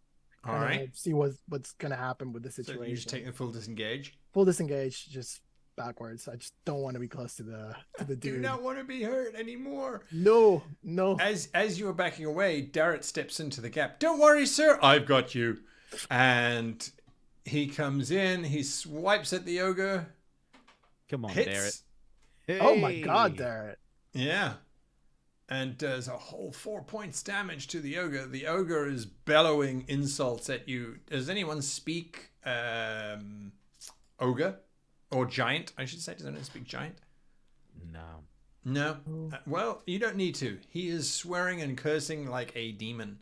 All right. See what's gonna happen with the So situation. you just take the full disengage. Full disengage, just backwards. I just don't want to be close to the Do dude. not want to be hurt anymore. No. As you are backing away, Darrett steps into the gap. Don't worry, sir. I've got you. And he comes in. He swipes at the ogre. Come on, Hits. Darrett. Oh my God, Darrett. Yeah. And does a whole 4 points damage to the ogre. The ogre is bellowing insults at you. Does anyone speak ogre? Or giant, I should say. Does anyone speak giant? No. No. Well, you don't need to. He is swearing and cursing like a demon.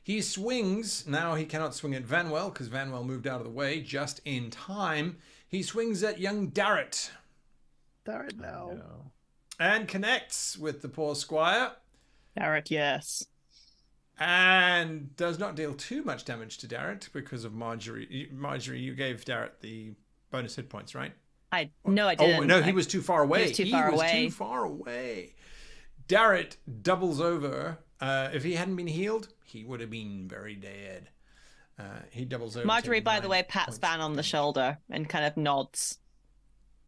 He swings. Now he cannot swing at Vannwel because Vannwel moved out of the way just in time. He swings at young Darrett Darrett, no. and connects with the poor squire Derek, yes. and does not deal too much damage to Darrett because of Marjorie. Marjorie, you gave Darrett the bonus hit points, right? No, I didn't. Oh, no, he was too far away. He was too far away. Darrett doubles over. If he hadn't been healed, he would have been very dead. He doubles over. Marjorie, taking by the 9 way, pats points Van on the damage. shoulder and kind of nods.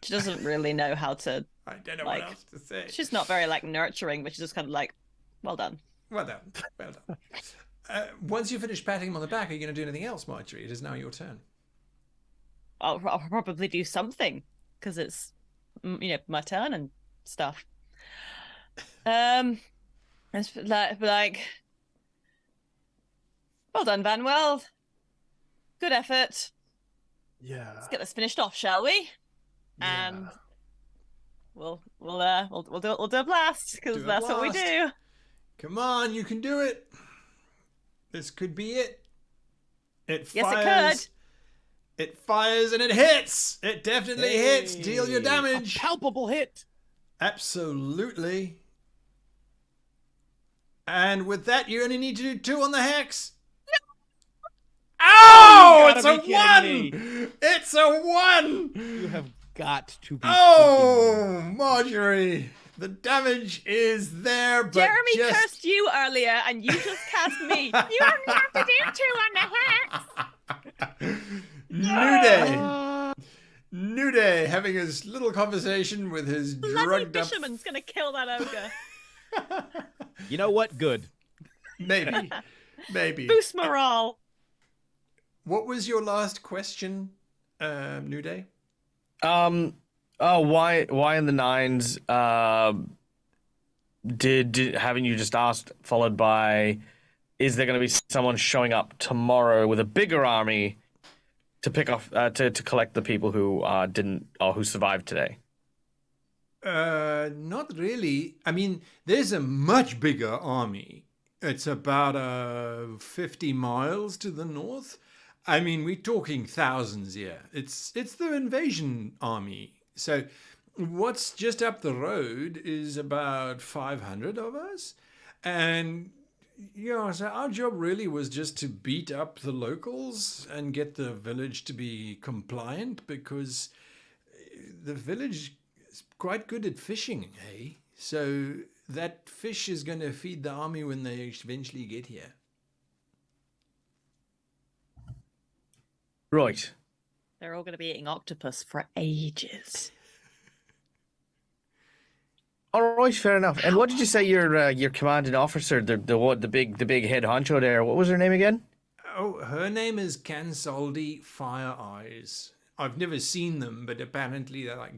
She doesn't really know how to. I don't know like, what else to say. She's not very nurturing, but she's just kind of like, well done. Well done. Well done. Once you finish patting him on the back, are you going to do anything else, Marjorie? It is now your turn. I'll probably do something because it's my turn and stuff. It's like, well done, Vannwel. Good effort. Yeah. Let's get this finished off, shall we? Yeah. And we'll do a blast because that's what we do. Come on, you can do it. This could be it. It Yes, fires. it could. It fires and it hits. It definitely hits. Deal your damage. A palpable hit. Absolutely. And with that, you only need to do 2 on the hex. Oh, it's a 1! It's a 1! You have got to be Oh, Marjorie. The damage is there, but Jeremy cursed you earlier, and you just cast me. You only have to do 2 on the hex. Nudeih having his little conversation with his Bloody drugged up... fisherman's gonna kill that ogre. You know what? Good. Maybe. Boost morale. What was your last question, Nudeih? Oh, why in the nines? Did having you just asked, followed by, is there going to be someone showing up tomorrow with a bigger army to pick off to collect the people who didn't or who survived today? Not really. I mean, there's a much bigger army. It's about 50 miles to the north. I mean, we're talking thousands here. It's the invasion army. So what's just up the road is about 500 of us. And, so our job really was just to beat up the locals and get the village to be compliant, because the village is quite good at fishing, hey? So that fish is going to feed the army when they eventually get here. Right. They're all going to be eating octopus for ages. All right, fair enough. And what did you say your commanding officer, the big head honcho there? What was her name again? Oh, her name is Kansoldi Fire Eyes. I've never seen them, but apparently they're like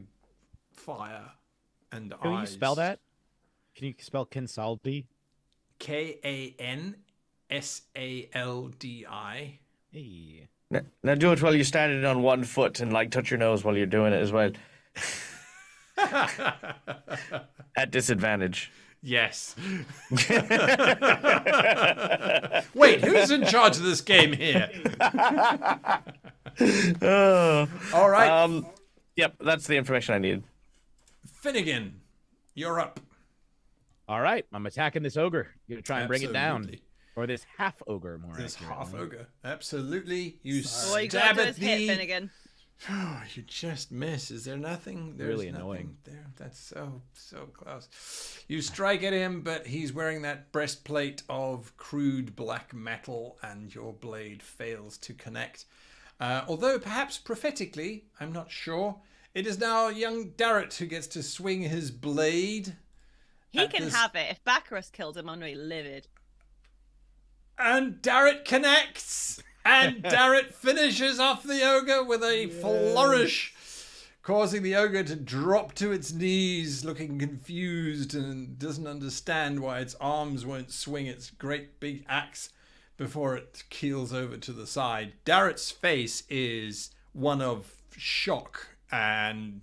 fire and eyes. Can you spell that? Can you spell Kansaldi? Kansaldi. Hey. Now do it while you're standing on one foot and touch your nose while you're doing it as well. At disadvantage. Yes. Wait, who's in charge of this game here? All right. Yep, that's the information I needed. Finnigan, you're up. All right, I'm attacking this ogre. You're gonna try and bring it down, Absolutely. or this half ogre, more This accurately. half ogre. Absolutely. You All you stab gotta do at is hit the... Finnigan. Oh, you just miss. Is there nothing? There's Really nothing annoying. there. That's so close. You strike at him, but he's wearing that breastplate of crude black metal, and your blade fails to connect. Although perhaps prophetically, I'm not sure. It is now young Darrett who gets to swing his blade. He at can this- have it. If Baccarus killed him, I'm really livid. And Darrett connects. And Darrett finishes off the ogre with a flourish, causing the ogre to drop to its knees, looking confused and doesn't understand why its arms won't swing its great big axe before it keels over to the side. Darrett's face is one of shock and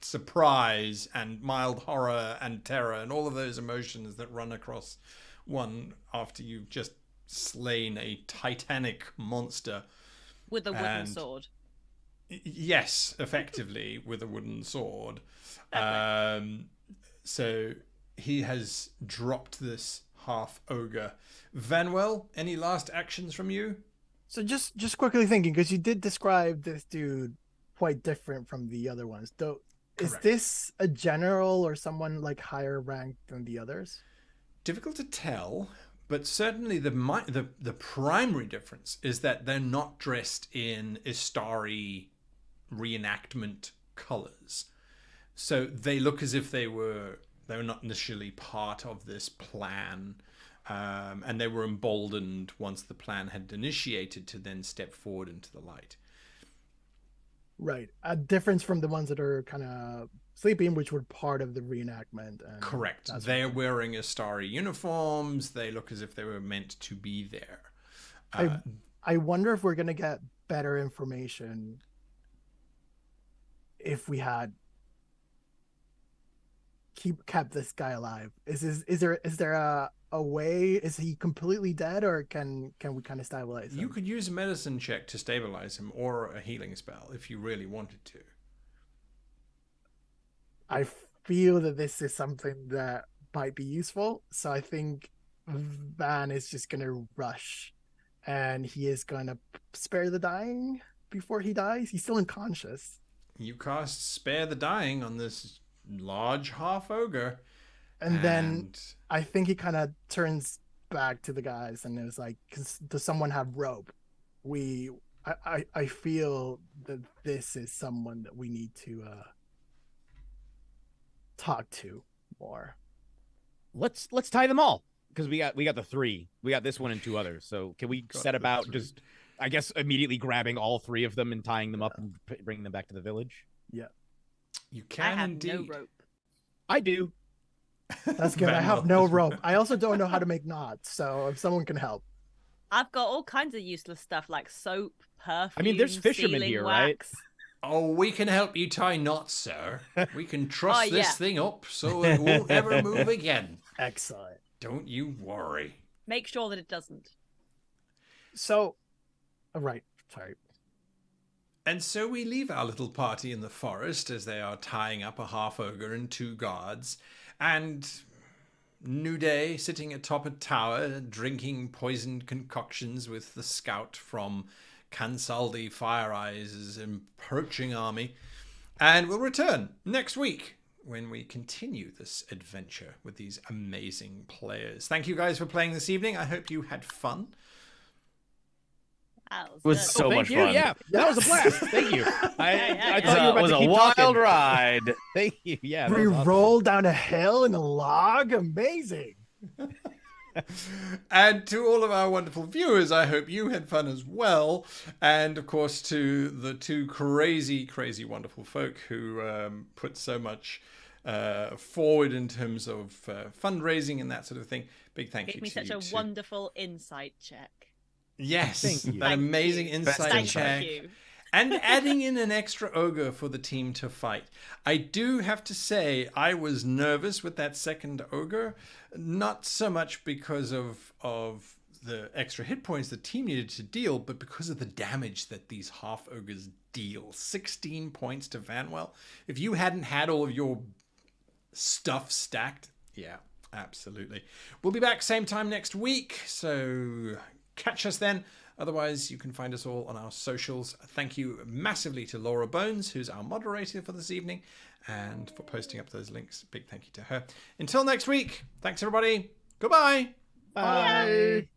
surprise and mild horror and terror and all of those emotions that run across one after you've just slain a titanic monster With a wooden And- sword. Yes, effectively with a wooden sword. Okay. So he has dropped this half ogre. Vannwel, any last actions from you? So just quickly thinking, because you did describe this dude quite different from the other ones. Though, is Correct. this a general or someone higher ranked than the others? Difficult to tell, but certainly the primary difference is that they're not dressed in Istari reenactment colors. So they look as if they were not initially part of this plan, and they were emboldened once the plan had initiated to then step forward into the light. Right. A difference from the ones that are kind of sleeping, which were part of the reenactment. And Correct. that's They're what- wearing Astari uniforms. They look as if they were meant to be there. I wonder if we're gonna get better information if we had kept this guy alive. Is there a way? Is he completely dead, or can we kind of stabilize him? You could use a medicine check to stabilize him, or a healing spell if you really wanted to. I feel that this is something that might be useful, so I think Van is just gonna rush, and he is gonna spare the dying before he dies. He's still unconscious. You cast Spare the Dying on this large half ogre. And then I think he kind of turns back to the guys and is like, does someone have rope? I feel that this is someone that we need to talk to more. Let's tie them all, because we got the 3. We got this one and 2 others. So can we set about just, I guess, immediately grabbing all 3 of them and tying them up and bringing them back to the village? Yeah. You I can have indeed. no rope. I do. That's good. I have no rope. I also don't know how to make knots, so if someone can help. I've got all kinds of useless stuff like soap, perfume. I mean, there's fishermen sealing here, right? wax. Oh, we can help you tie knots, sir. We can truss Oh, this yeah. thing up so it won't ever move again. Excellent. Don't you worry. Make sure that it doesn't. So, right. Sorry. And so we leave our little party in the forest as they are tying up a half ogre and 2 guards, and Nudeih sitting atop a tower drinking poisoned concoctions with the scout from Kansaldi Fire Eyes' approaching army. And we'll return next week when we continue this adventure with these amazing players. Thank you guys for playing this evening. I hope you had fun. That It was good. so Thank much you. fun. Yeah, that was a blast. Thank you. I thought you were It about was to a keep wild talking. ride. Thank you. Yeah, that We was awesome. rolled down a hill in a log. Amazing. And to all of our wonderful viewers, I hope you had fun as well. And of course, to the 2 crazy, crazy, wonderful folk who put so much forward in terms of fundraising and that sort of thing. Big thank Gave you me to such you a too. wonderful insight check. Yes, Thank you. that Thank amazing you. insight Thank check. you. And adding in an extra ogre for the team to fight. I do have to say, I was nervous with that second ogre, not so much because of the extra hit points the team needed to deal, but because of the damage that these half ogres deal. 16 points to Vannwel. If you hadn't had all of your stuff stacked, yeah, absolutely. We'll be back same time next week, so catch us then. Otherwise, you can find us all on our socials. Thank you massively to Laura Bones, who's our moderator for this evening, and for posting up those links. Big thank you to her. Until next week, thanks everybody. Goodbye. Bye.